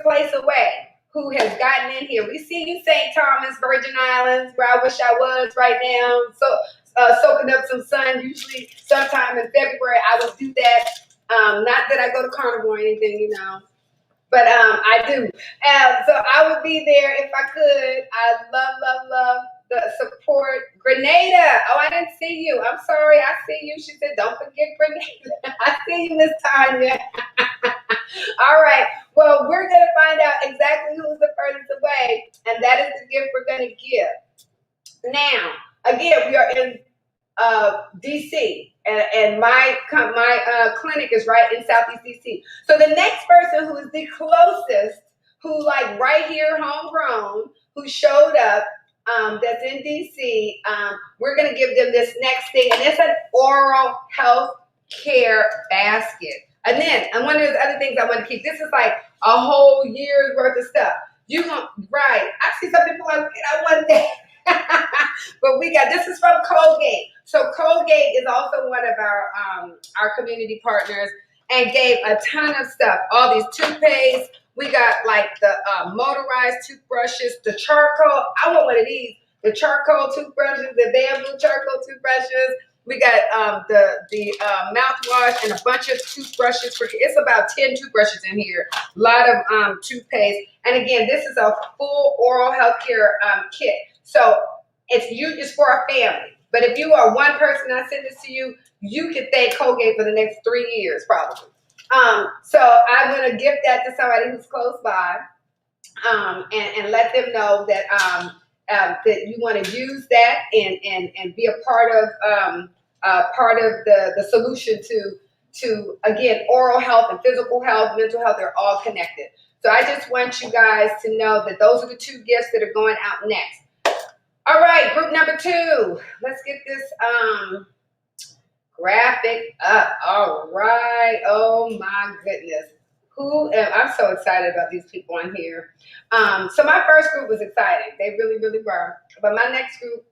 place away who has gotten in here. We see you, St. Thomas, Virgin Islands, where I wish I was right now. So soaking up some sun, usually sometime in February, I would do that. Not that I go to Carnival or anything, you know, but I do. So I would be there if I could. I love the support. Grenada. Oh, I didn't see you. I'm sorry. I see you. She said, don't forget Grenada. I see you, Miss Tanya. All right. Well, we're going to find out exactly who's the furthest away, and that is the gift we're going to give. Now, again, we are in DC, and my clinic is right in Southeast DC. So the next person who is the closest, who like right here, homegrown, who showed up, that's in DC, we're gonna give them this next thing, and it's an oral health care basket. And then, and one of the other things I want to keep, this is like a whole year's worth of stuff. You gonna right? I see some people like, one day. But we got, this is from Colgate. So Colgate is also one of our community partners and gave a ton of stuff. All these toothpaste. We got like the motorized toothbrushes, the charcoal. I want one of these. The charcoal toothbrushes, the bamboo charcoal toothbrushes. We got the mouthwash and a bunch of toothbrushes. It's about 10 toothbrushes in here. A lot of toothpaste. And again, this is a full oral health care kit. So it's for a family. But if you are one person, I send this to you, you can thank Colgate for the next 3 years, probably. So I'm going to gift that to somebody who's close by, and let them know that that you want to use that and be a part of the solution to again, oral health and physical health, mental health. They're all connected. So I just want you guys to know that those are the 2 gifts that are going out next. All right, group number 2. Let's get this graphic up. All right. Oh my goodness. I'm so excited about these people on here. So my first group was exciting. They really, really were. But my next group,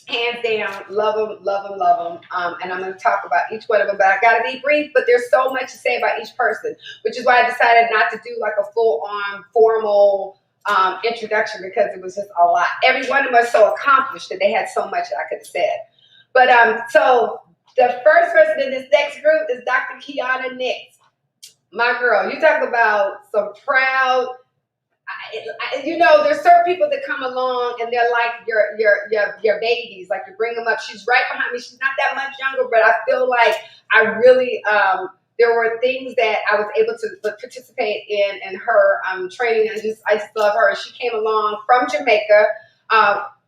hands down, love them. And I'm going to talk about each one of them, but I got to be brief, but there's so much to say about each person, which is why I decided not to do like a full-on formal introduction, because it was just a lot. Every one of them was so accomplished that they had so much that I could have said. But so the first person in this next group is Dr. Kiana Nix. My girl, you talk about some proud. There's certain people that come along and they're like your babies, like you bring them up. She's right behind me. She's not that much younger, but I feel like I really there were things that I was able to participate in her training. I just love her. She came along from Jamaica,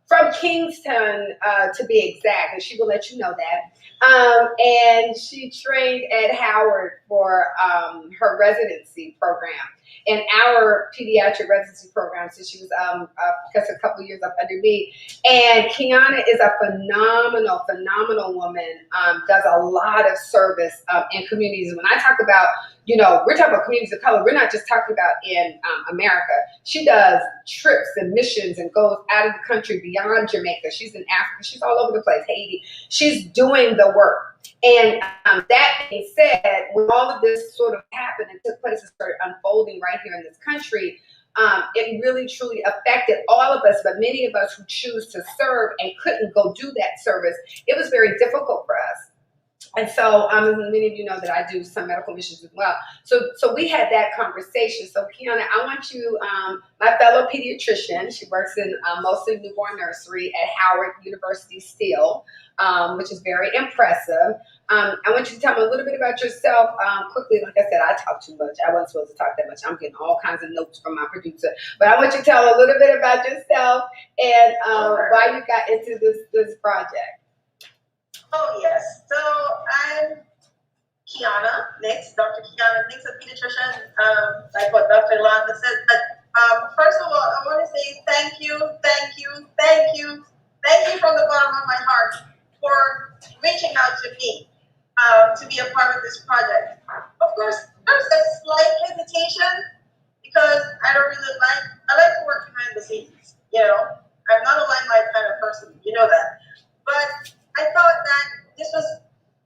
from Kingston to be exact, and she will let you know that. And she trained at Howard for her residency program. In our pediatric residency program, so she was, a couple of years up under me. And Kiana is a phenomenal woman, does a lot of service in communities. When I talk about, we're talking about communities of color, we're not just talking about in America. She does trips and missions and goes out of the country beyond Jamaica. She's in Africa. She's all over the place, Haiti. She's doing the work. And that being said, when all of this sort of happened and took place and started unfolding right here in this country, it really truly affected all of us, but many of us who choose to serve and couldn't go do that service, it was very difficult for us. And so, as many of you know, that I do some medical missions as well. So we had that conversation. So Kiana, I want you, my fellow pediatrician, she works in mostly newborn nursery at Howard University still, which is very impressive. I want you to tell me a little bit about yourself quickly. Like I said, I talk too much. I wasn't supposed to talk that much. I'm getting all kinds of notes from my producer. But I want you to tell a little bit about yourself and why you got into this project. Oh, yes. So I'm Kiana Nix, Dr. Kiana Nix, a pediatrician, like what Dr. Yolanda said. But first of all, I want to say thank you from the bottom of my heart for reaching out to me to be a part of this project. Of course, there's a slight hesitation because I like to work behind the scenes. I'm not a limelight kind of person, you know that. But I thought that this was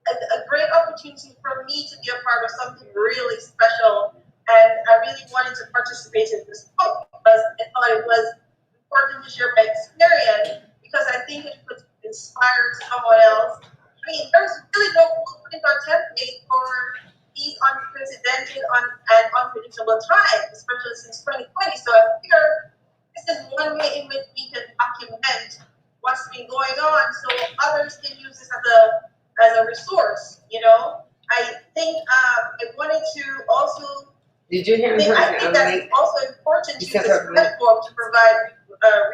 a great opportunity for me to be a part of something really special, and I really wanted to participate in this book because I thought it was important to share my experience because I think it could inspire someone else. I mean, there's really no blueprint or template for these unprecedented and unpredictable times, especially since 2020. So I figure this is one way in which we can document what's been going on, so others can use this as a resource. You know, I think I wanted to also. Did you hear me? I think that it's also important to use this platform to provide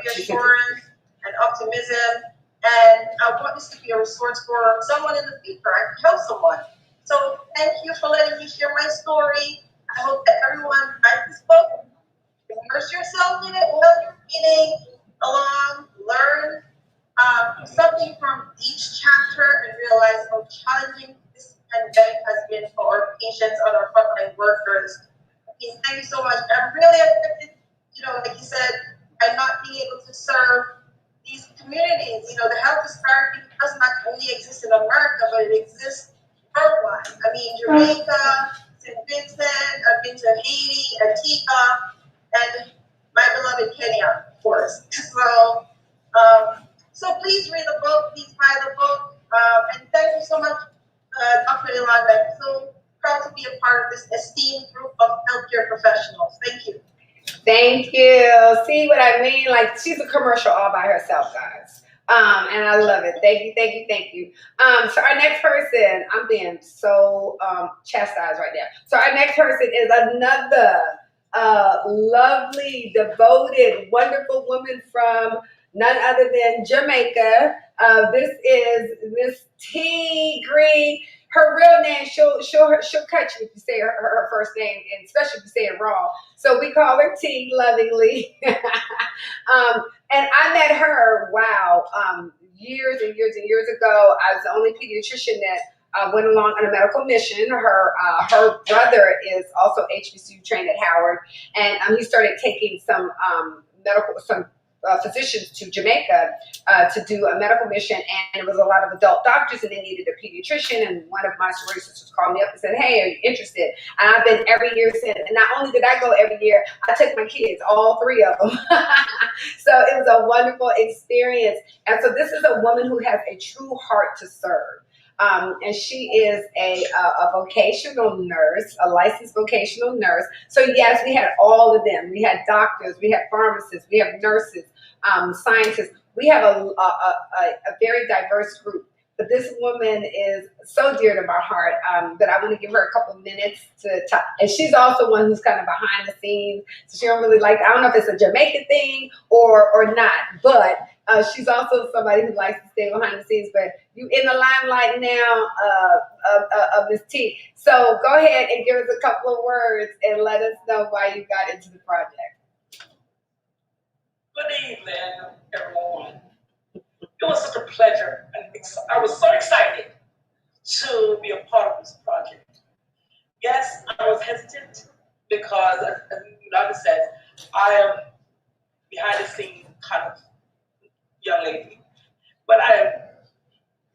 reassurance and optimism. And I want this to be a resource for someone in the future. I can help someone. So thank you for letting me share my story. I hope that everyone buys this book, immerse yourself in it while you're reading along, learn something from each chapter, and realize how challenging this pandemic has been for our patients and our frontline workers. Thank you so much. I'm really affected, like you said, by not being able to serve these communities. The health disparity does not only exist in America, but it exists worldwide. I mean, Jamaica, St. Vincent, I've been to Haiti, Antigua, and my beloved Kenya, of course. So please read the book, please buy the book, and thank you so much, Dr. Yolanda. I'm so proud to be a part of this esteemed group of healthcare professionals. Thank you. Thank you. See what I mean? Like, she's a commercial all by herself, guys. And I love it. Thank you, thank you, thank you. So our next person, I'm being so chastised right now. So our next person is another lovely, devoted, wonderful woman from none other than Jamaica. This is Miss T. Green. Her real name, she'll cut you if you say her first name, and especially if you say it wrong. So we call her T lovingly. And I met her, years and years and years ago. I was the only pediatrician that went along on a medical mission. Her brother is also HBCU trained at Howard, and he started taking some physicians to Jamaica to do a medical mission, and it was a lot of adult doctors, and they needed a pediatrician. And one of my sorority sisters called me up and said, "Hey, are you interested?" And I've been every year since. And not only did I go every year, I took my kids, all three of them. So it was a wonderful experience. And so this is a woman who has a true heart to serve. And she is a vocational nurse, a licensed vocational nurse. So yes, we had all of them. We had doctors, we had pharmacists, we have nurses, scientists. We have a very diverse group. But this woman is so dear to my heart that I want to give her a couple minutes to talk. And she's also one who's kind of behind the scenes. So she don't really I don't know if it's a Jamaican thing or not, but she's also somebody who likes to stay behind the scenes. But you in the limelight now of Miss T. So go ahead and give us a couple of words and let us know why you got into the project. Good evening, everyone. It was such a pleasure, and I was so excited to be a part of this project. Yes, I was hesitant because, as Yolanda says, I am behind the scenes kind of young lady. But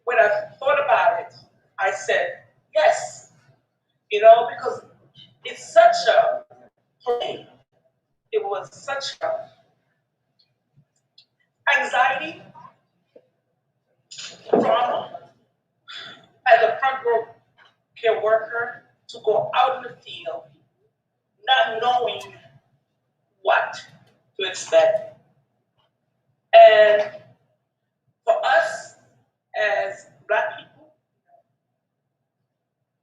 when I thought about it, I said yes, because it's such a, for me, it was such a anxiety, trauma, as a front row care worker, to go out in the field, not knowing what to expect. And for us as Black people,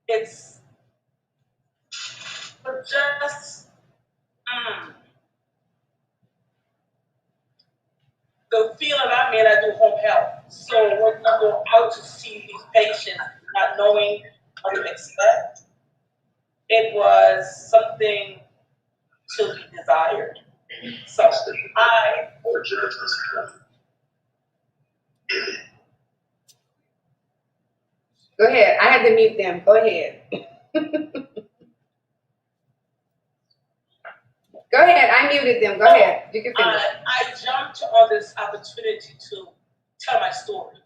it's just the feeling I'm in. I do home health. So when I go out to see these patients, not knowing what to expect, it was something to be desired. So I Go ahead. I had to mute them. Go ahead. Go ahead. I muted them. Go ahead. You can finish. I jumped on this opportunity to tell my story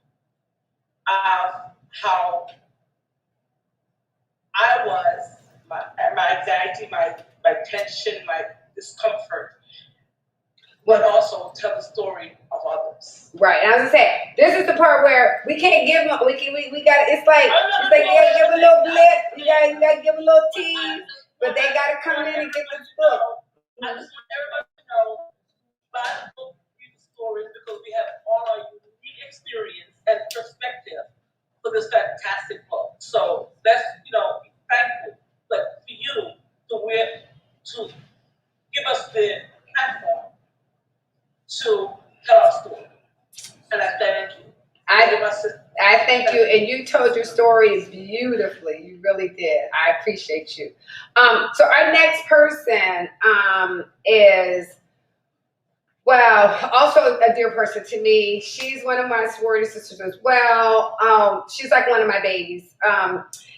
of how I was, my anxiety, my tension, my discomfort, but also tell the story of others. Right. And I was gonna say, this is the part where we can't give them. We got. It's like you gotta give a little blip. You gotta give a little tease, but they gotta come in and get this book. I just want everybody to know, buy the book, read the stories, because we have all our unique experience and perspective for this fantastic book. So let's, be thankful, but for you to give us the platform to tell our story. And I thank you. I thank you, and you told your stories beautifully. You really did. I appreciate you. So our next person is, well, also a dear person to me. She's one of my sorority sisters as well. She's like one of my babies.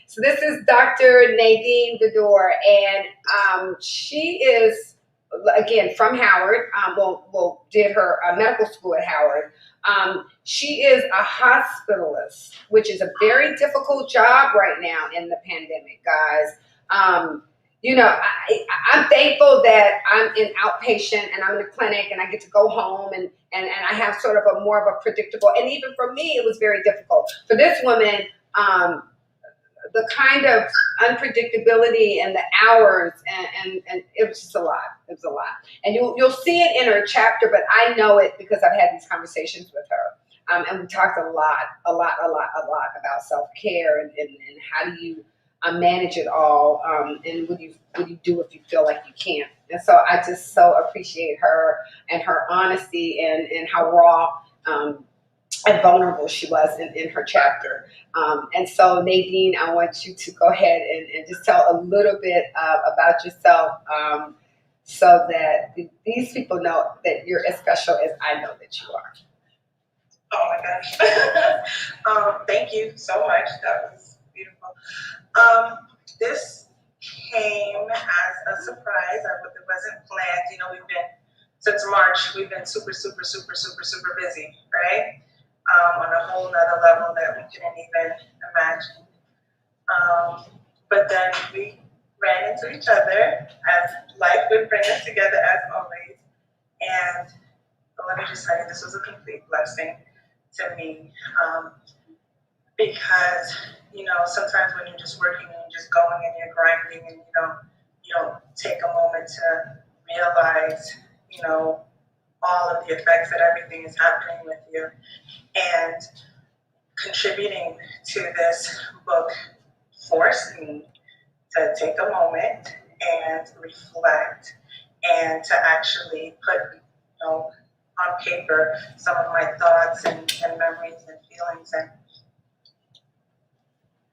So this is Dr. Nadine Vidor, and she is, again, from Howard. Did her medical school at Howard. She is a hospitalist, which is a very difficult job right now in the pandemic, guys. I'm thankful that I'm in outpatient and I'm in a clinic and I get to go home and I have sort of a more of a predictable, and even for me, it was very difficult. For this woman, the kind of unpredictability and the hours and it was just a lot. It was a lot. And you'll see it in her chapter, but I know it because I've had these conversations with her. And we talked a lot about self-care and how do you manage it all, and what do you do if you feel like you can't. And so I just so appreciate her and her honesty and how raw and vulnerable she was in her chapter. And so Nadine, I want you to go ahead and just tell a little bit about yourself, so that these people know that you're as special as I know that you are. Oh my gosh. Thank you so much. That was beautiful. This came as a surprise. It wasn't planned. Since March, we've been super, super, super, super, super busy, right? On a whole nother level that we couldn't even imagine. But then we ran into each other as life would bring us together as always. And let me just tell you, this was a complete blessing to me. Because, sometimes when you're just working and you're just going and you're grinding and you don't take a moment to realize, all of the effects that everything is happening with you. And contributing to this book forced me to take a moment and reflect and to actually put, on paper some of my thoughts and memories and feelings. And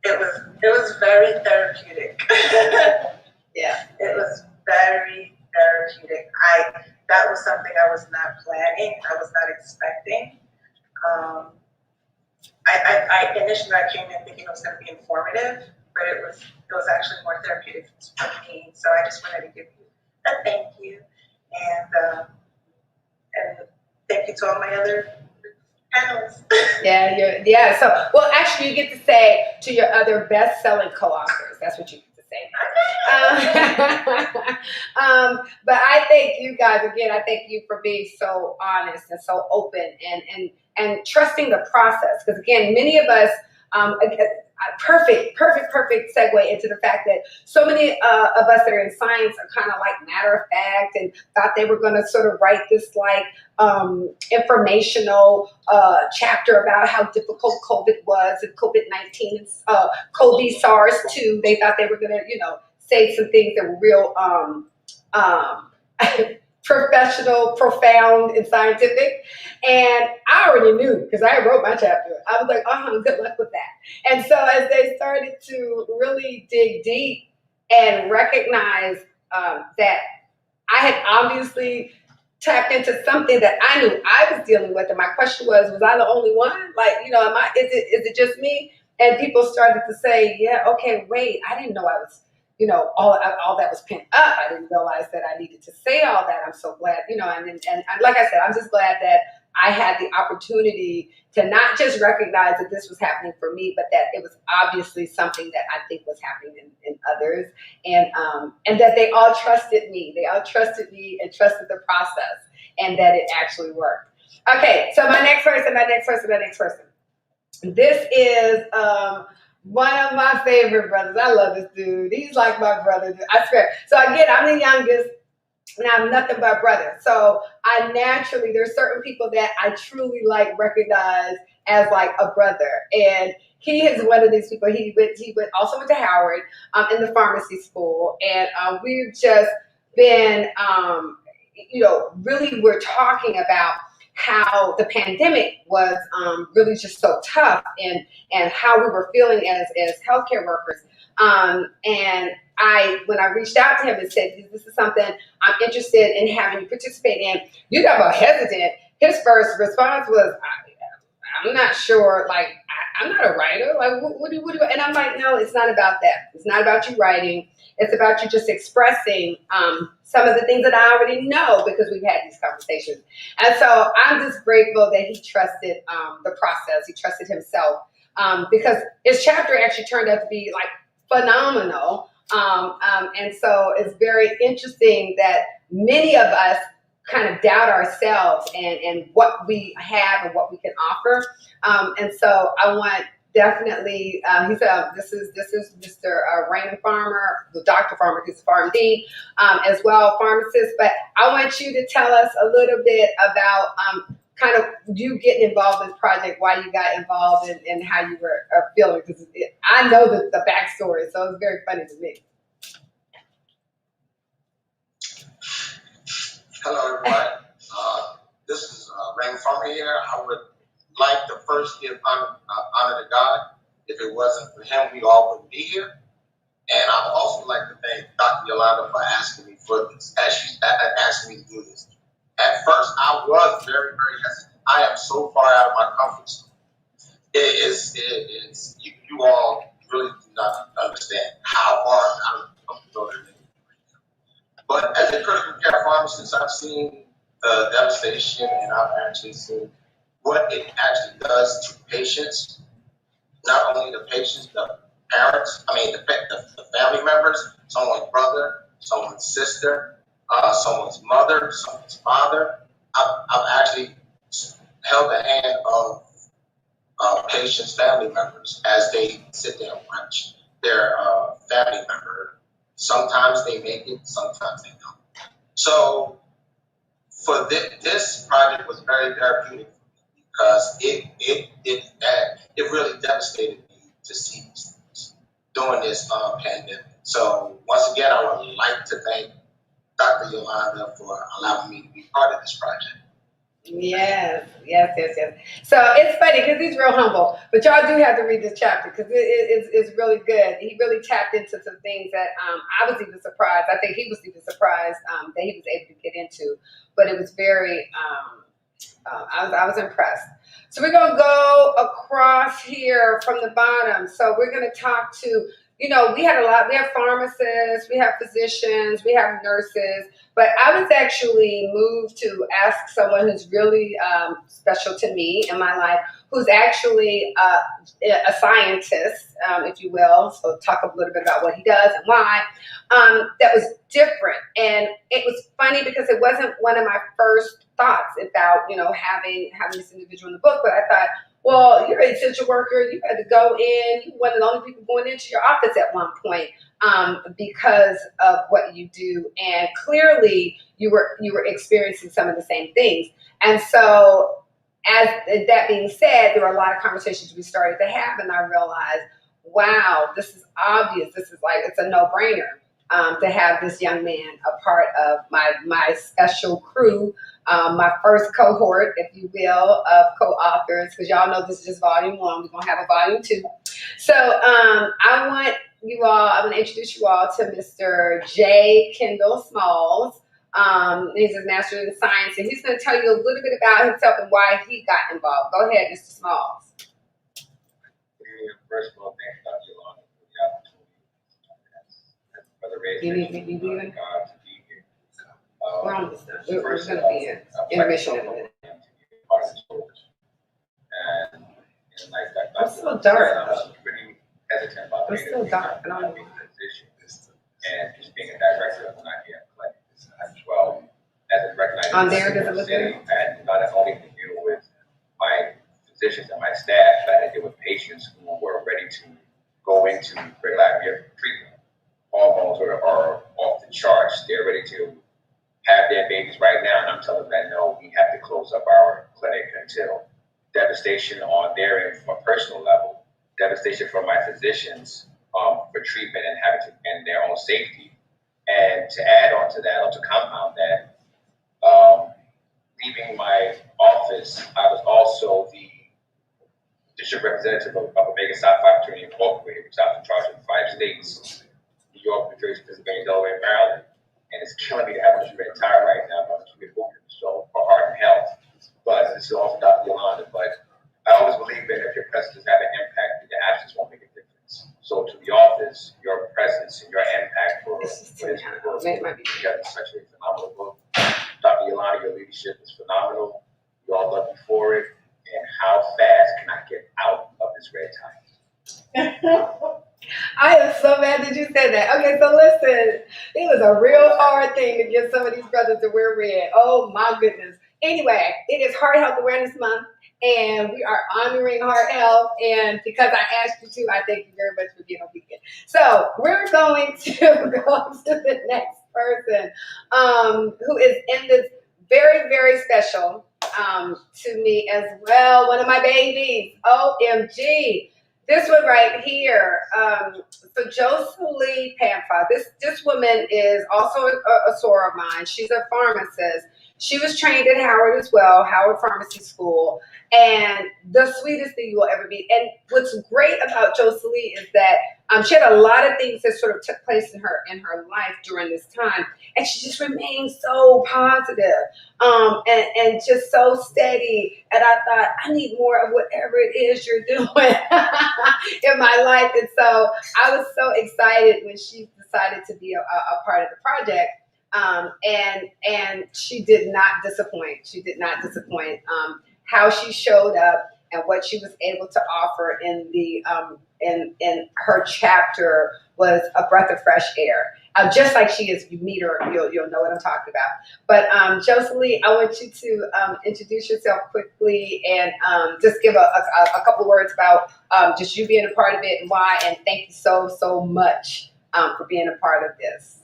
it was very therapeutic. Yeah. It was very therapeutic. That was something I was not planning. I was not expecting. I initially came in thinking it was going to be informative, but it was actually more therapeutic for me. So I just wanted to give you a thank you, and thank you to all my other panelists. Yeah. So, well, actually, you get to say to your other best-selling co-authors. That's what you get to say. But I thank you guys again. I thank you for being so honest and so open and trusting the process. Because again, many of us, perfect segue into the fact that so many of us that are in science are kind of like matter of fact and thought they were going to sort of write this like informational chapter about how difficult COVID was and COVID-19 and COVID SARS-2. They thought they were going to, say some things that were real professional, profound, and scientific. And I already knew because I wrote my chapter. I was like, good luck with that. And so as they started to really dig deep and recognize that I had obviously tapped into something that I knew I was dealing with, and my question was I the only one? Like, is it just me? And people started to say, yeah, okay, wait, I didn't know I was, all that was pent up. I didn't realize that I needed to say all that. I'm so glad, and like I said, I'm just glad that I had the opportunity to not just recognize that this was happening for me, but that it was obviously something that I think was happening in others, and that they all trusted me. They all trusted me and trusted the process, and that it actually worked. Okay, so my next person. This is one of my favorite brothers. I love this dude. He's like my brother. I swear. So again, I'm the youngest, and I have nothing but brothers. So I naturally, there's certain people that I truly like recognize as like a brother. And he is one of these people. He also went to Howard in the pharmacy school. And we've just been, really we're talking about how the pandemic was really just so tough and how we were feeling as healthcare workers. And when I reached out to him and said, this is something I'm interested in having you participate in, you got about hesitant. His first response was, I'm not sure, like, I'm not a writer. Like, what do you, and I'm like, no, it's not about that. It's not about you writing. It's about you just expressing some of the things that I already know because we've had these conversations. And so I'm just grateful that he trusted the process. He trusted himself because his chapter actually turned out to be like phenomenal. And so it's very interesting that many of us kind of doubt ourselves and what we have and what we can offer. And so I want definitely, he said, this is Mr. Raymond Farmer, the Dr. Farmer, who's a PharmD, as well, pharmacist. But I want you to tell us a little bit about kind of you getting involved in this project, why you got involved, and how you were feeling. Because I know the backstory, so it's very funny to me. Hello, everybody. This is Raymond Farmer here. I would like to first give honor to God. If it wasn't for him, we all wouldn't be here. And I would also like to thank Dr. Yolanda for asking me for this, asking me to do this. At first, I was very, very hesitant. I am so far out of my comfort zone. You all really do not understand how far out of my comfort zone it is. But as a critical care pharmacist, I've seen the devastation, and I've actually seen what it actually does to patients. Not only the patients, the parents, the family members, someone's brother, someone's sister, someone's mother, someone's father. I've actually held the hand of patients' family members as they sit there and watch their family member. Sometimes they make it, sometimes they don't. So for this project was very therapeutic because it really devastated me to see these things during this pandemic. So once again, I would like to thank Dr. Yolanda for allowing me to be part of this project. Yes. So it's funny because he's real humble, but y'all do have to read this chapter because it's really good. He really tapped into some things that I was even surprised. I think he was even surprised that he was able to get into, but it was very, I was impressed. So we're going to go across here from the bottom. So we're going to talk to, we have pharmacists, we have physicians, we have nurses, but I was actually moved to ask someone who's really special to me in my life, who's actually a scientist, if you will. So talk a little bit about what he does and why. That was different. And it was funny because it wasn't one of my first thoughts about, having this individual in the book, but I thought, well, you're an essential worker. You had to go in. You were one of the only people going into your office at one point because of what you do, and clearly you were experiencing some of the same things. And so, as that being said, there were a lot of conversations we started to have, and I realized, wow, this is obvious. This is like it's a no-brainer to have this young man a part of my special crew. My first cohort, if you will, of co-authors, because y'all know this is just volume 1. We're going to have a volume 2. So I'm going to introduce you all to Mr. J. Kendall Smalls. He's a master in science, and he's going to tell you a little bit about himself and why he got involved. Go ahead, Mr. Smalls. First of all, thank Dr. Yolanda for the opportunity. For the raising of God to be here. We're on this stuff. We're going to be in intermission in a minute. And like that, I'm so dark. I was pretty hesitant about I'm so dark. I don't know. position. And just being a director of an idea clinic. I'm 12 as a recognized on there. Does it look good? and not only the things right now, and I'm telling them that no, we have to close up our clinic until devastation on their end from a personal level, devastation from my physicians for treatment and having to, and their own safety. And to add on to that, or to compound that, leaving my office, I was also the district representative of Omega Psi Phi Fraternity Incorporated, which I was in charge of 5 states: New York, New Jersey, Pennsylvania, Delaware, and Maryland. And it's killing me to have to retire right now, but I'm keeping moving, so for heart and health. But this is also Dr. Yolanda. But I always believe that if your presence have an impact, your absence won't make a difference. So to the office, your presence and your impact for this book, you got such a phenomenal book. Dr. Yolanda, your leadership is phenomenal. You all love me for it. And how fast can I get out of this red time? I am so mad that you said that. Okay, so listen, it was a real hard thing to get some of these brothers to wear red. Oh my goodness. Anyway, it is Heart Health Awareness Month, and we are honoring heart health. And because I asked you to, I thank you very much for being obedient. So we're going to go to the next person who is in this very, very special to me as well. One of my babies. OMG. This one right here. So Joselie Pampa. This woman is also a soror of mine. She's a pharmacist. She was trained at Howard as well, Howard Pharmacy School, and the sweetest thing you will ever meet. And what's great about Joselie is that she had a lot of things that sort of took place in her life during this time, and she just remained so positive, and just so steady. And I thought, I need more of whatever it is you're doing in my life. And so I was so excited when she decided to be a part of the project. And she did not disappoint. She did not disappoint. How she showed up and what she was able to offer in the in her chapter was a breath of fresh air. Just like she is, you meet her, you'll know what I'm talking about. But Joselie, I want you to introduce yourself quickly and just give a couple of words about just you being a part of it and why. And thank you so much for being a part of this.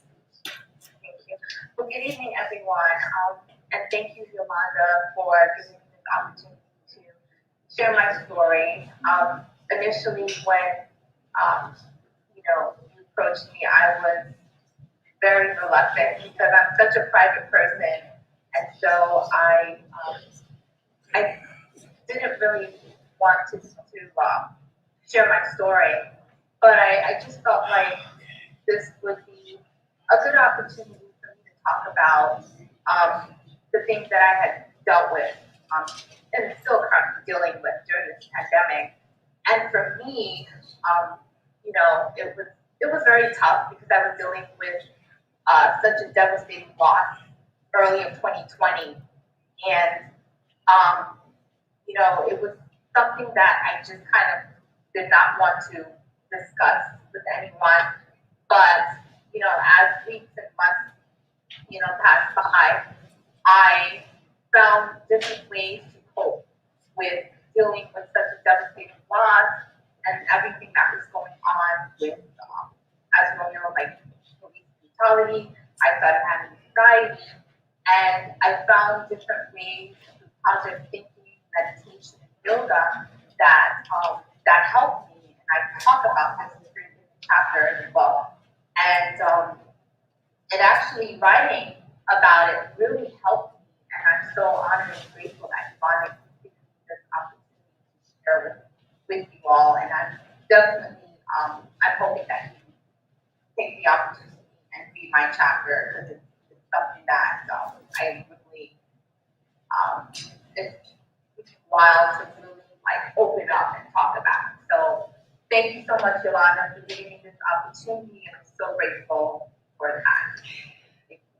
Well, good evening, everyone, and thank you, Yolanda, for giving me this opportunity to share my story. Initially, when you approached me, I was very reluctant because I'm such a private person, and so I didn't really want to share my story, but I just felt like this would be a good opportunity talk about the things that I had dealt with and still currently dealing with during this pandemic. And for me, it was very tough because I was dealing with such a devastating loss early in 2020, and it was something that I just kind of did not want to discuss with anyone. But as weeks and months passed by, I found different ways to cope with dealing with such a devastating loss and everything that was going on with, as you know, like police brutality. I started having anxiety, and I found different ways through positive thinking, meditation, and yoga that helped me. And I talk about this in the chapter in the book. And actually writing about it really helped me, and I'm so honored and grateful that Yolanda gave me this opportunity to share with you all. And I'm definitely, I'm hoping that you take the opportunity and read my chapter, because it's something that I really, it's wild to really open up and talk about. So thank you so much, Yolanda, for giving me this opportunity, and I'm so grateful for that.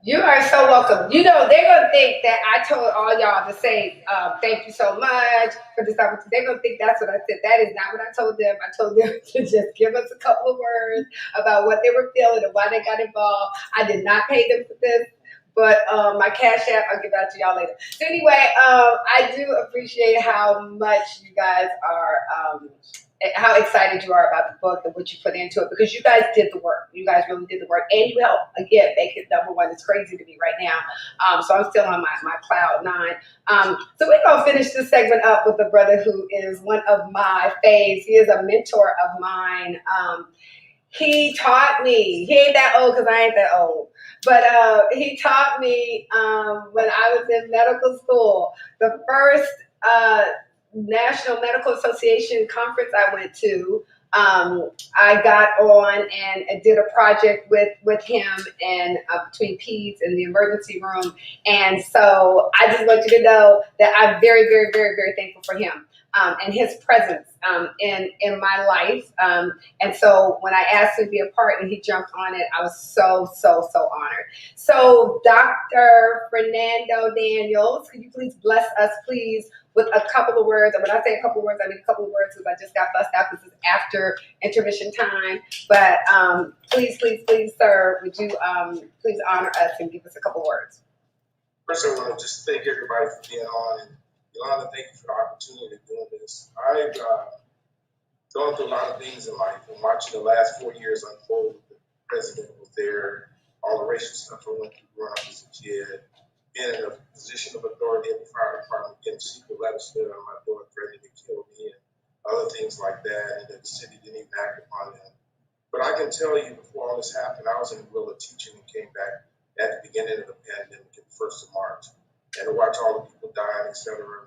You are so welcome. They're going to think that I told all y'all to say thank you so much for this opportunity. They're going to think that's what I said. That is not what I told them. I told them to just give us a couple of words about what they were feeling and why they got involved. I did not pay them for this, But my Cash App, I'll give that to y'all later. So anyway, I do appreciate how much you guys are, how excited you are about the book and what you put into it, because you guys did the work. You guys really did the work, and you helped again make it #1. It's crazy to me right now. So I'm still on my cloud 9. So we're gonna finish this segment up with a brother who is one of my faves. He is a mentor of mine. He taught me. He ain't that old because I ain't that old. But he taught me when I was in medical school. The first National Medical Association conference I went to, I got on and did a project with him and between peds and the emergency room. And so I just want you to know that I'm very, very, very, very thankful for him and his presence in my life. And so when I asked him to be a part and he jumped on it, I was so, so, so honored. So Dr. Fernando Daniels, could you please bless us, please, with a couple of words? And when I say a couple of words, I mean a couple of words because I just got bust out because it's after intermission time. But please, please, please, sir, would you please honor us and give us a couple of words? First, I want to just thank everybody for being on. And Yolanda, thank you for the opportunity of doing this. I've gone through a lot of things in life, and watching the last 4 years unfold. The president was there, all the racial stuff I went through growing up as a kid, being in a position of authority at the fire department, getting secret letters sent on my door threatening to kill me, and other things like that, and that the city didn't even act upon them. But I can tell you, before all this happened, I was in the middle of teaching and came back at the beginning of the pandemic, at the 1st of March, and to watch all the people dying, et cetera,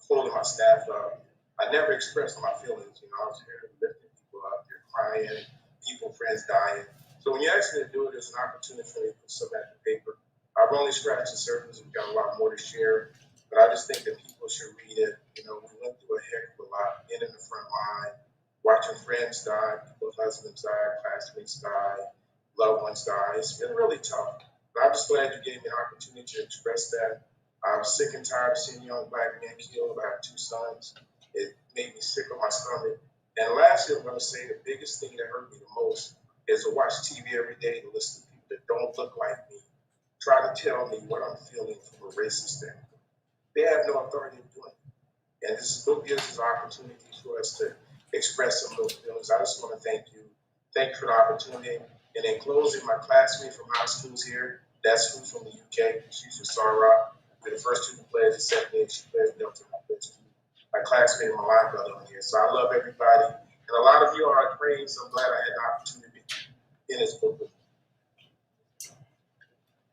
holding my staff up. I never expressed my feelings. I was here lifting people up, they're crying, people, friends dying. So when you asked me to do it, it's an opportunity for me to put some at the paper. I've only scratched the surface. We've got a lot more to share, but I just think that people should read it. We went through a heck of a lot, being in the front line, watching friends die, people's husbands die, classmates die, loved ones die. It's been really tough. But I'm just glad you gave me an opportunity to express that. I was sick and tired of seeing young black men killed. I have 2 sons. It made me sick on my stomach. And lastly, I'm going to say the biggest thing that hurt me the most is to watch TV every day and listen to people that don't look like me try to tell me what I'm feeling from a racist standpoint. They have no authority of doing it. And this book gives us an opportunity for us to express some of those feelings. I just want to thank you. Thank you for the opportunity. And in closing, my classmate from high school's here. That's who's from the UK. She's from Sarah. We're the first 2 who played the 7th. She plays Delta. My classmate and my line brother on here. So I love everybody. And a lot of you are praying, so I'm glad I had the opportunity to be in this book with you.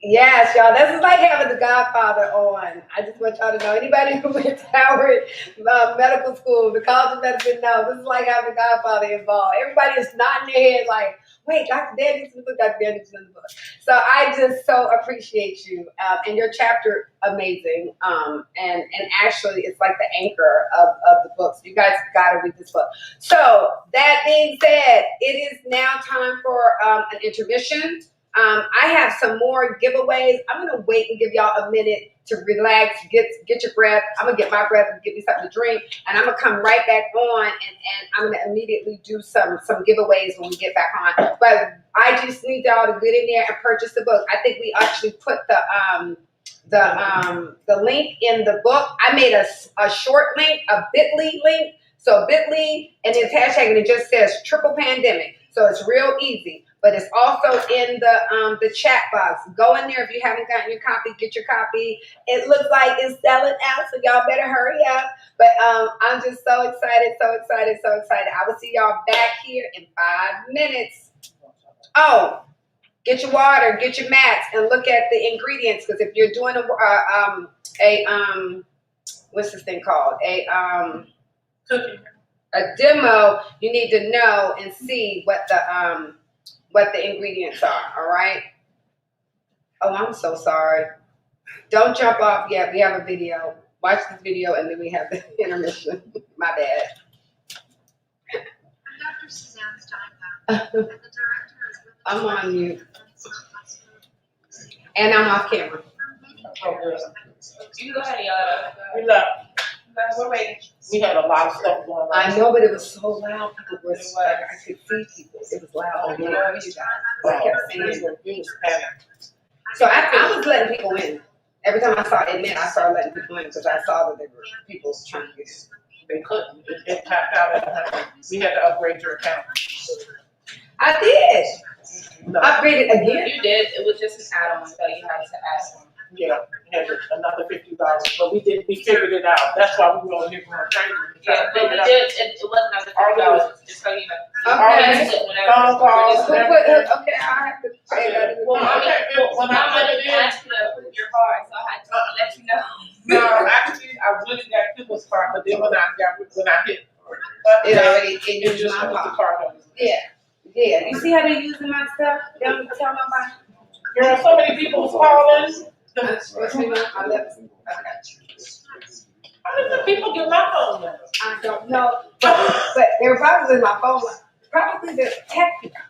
Yes, y'all. This is like having the Godfather on. I just want y'all to know, anybody who went to Howard Medical School, the College of Medicine, no, this is like having the Godfather involved. Everybody is nodding their head like, wait, Dr. Daniels in the book, Dr. Daniels in the book. So I just so appreciate you. And your chapter, amazing. And actually, it's like the anchor of the book. So you guys got to read this book. So that being said, it is now time for an intermission. I have some more giveaways. I'm going to wait and give y'all a minute to relax, get your breath. I'm going to get my breath and give me something to drink. And I'm going to come right back on and I'm going to immediately do some giveaways when we get back on. But I just need y'all to get in there and purchase the book. I think we actually put the link in the book. I made a short link, a bit.ly link. So bit.ly and it's hashtag and it just says triple pandemic. So it's real easy. But it's also in the chat box. Go in there if you haven't gotten your copy, get your copy. It looks like it's selling out, so y'all better hurry up. But I'm just so excited, so excited, so excited. I will see y'all back here in 5 minutes. Oh, get your water, get your mats, and look at the ingredients. Because if you're doing what's this thing called? A demo, you need to know and see what the ingredients are, all right? Oh, I'm so sorry. Don't jump off yet. We have a video. Watch this video, and then we have the intermission. My bad. I'm Dr. Suzanne Steinbach, and the director is I'm on mute. And I'm off camera. You go ahead, Yolanda. We love. We're waiting. We had a lot of stuff going on. I know, but it was so loud. People were like, I could see people. It was loud. I kept saying, So I was letting people in. Every time I saw admit, I started letting people in because I saw that there were people trying to get in. They couldn't. It tapped out at 100. We had to upgrade your account. I did. No. Upgraded again. You did, it was just an add-on, so you had to add one. Yeah, we had another $50, but we figured it out. That's why we were over here going crazy. Yeah, but we did, it wasn't as $50, just so you know. Okay. Phone calls. Okay, I have to say that. Well, when I put it in, asked you to put your card, so I had to let you know. no, actually, I really got people's card, but then when I hit, It already, it it used just my put the card. card on. Yeah, yeah. You see how they using my stuff? They don't tell nobody. Girl, so many people was calling. What's your name? I left. Okay. How did the people get my phone number? I don't know, but they're probably in my phone. Probably the tech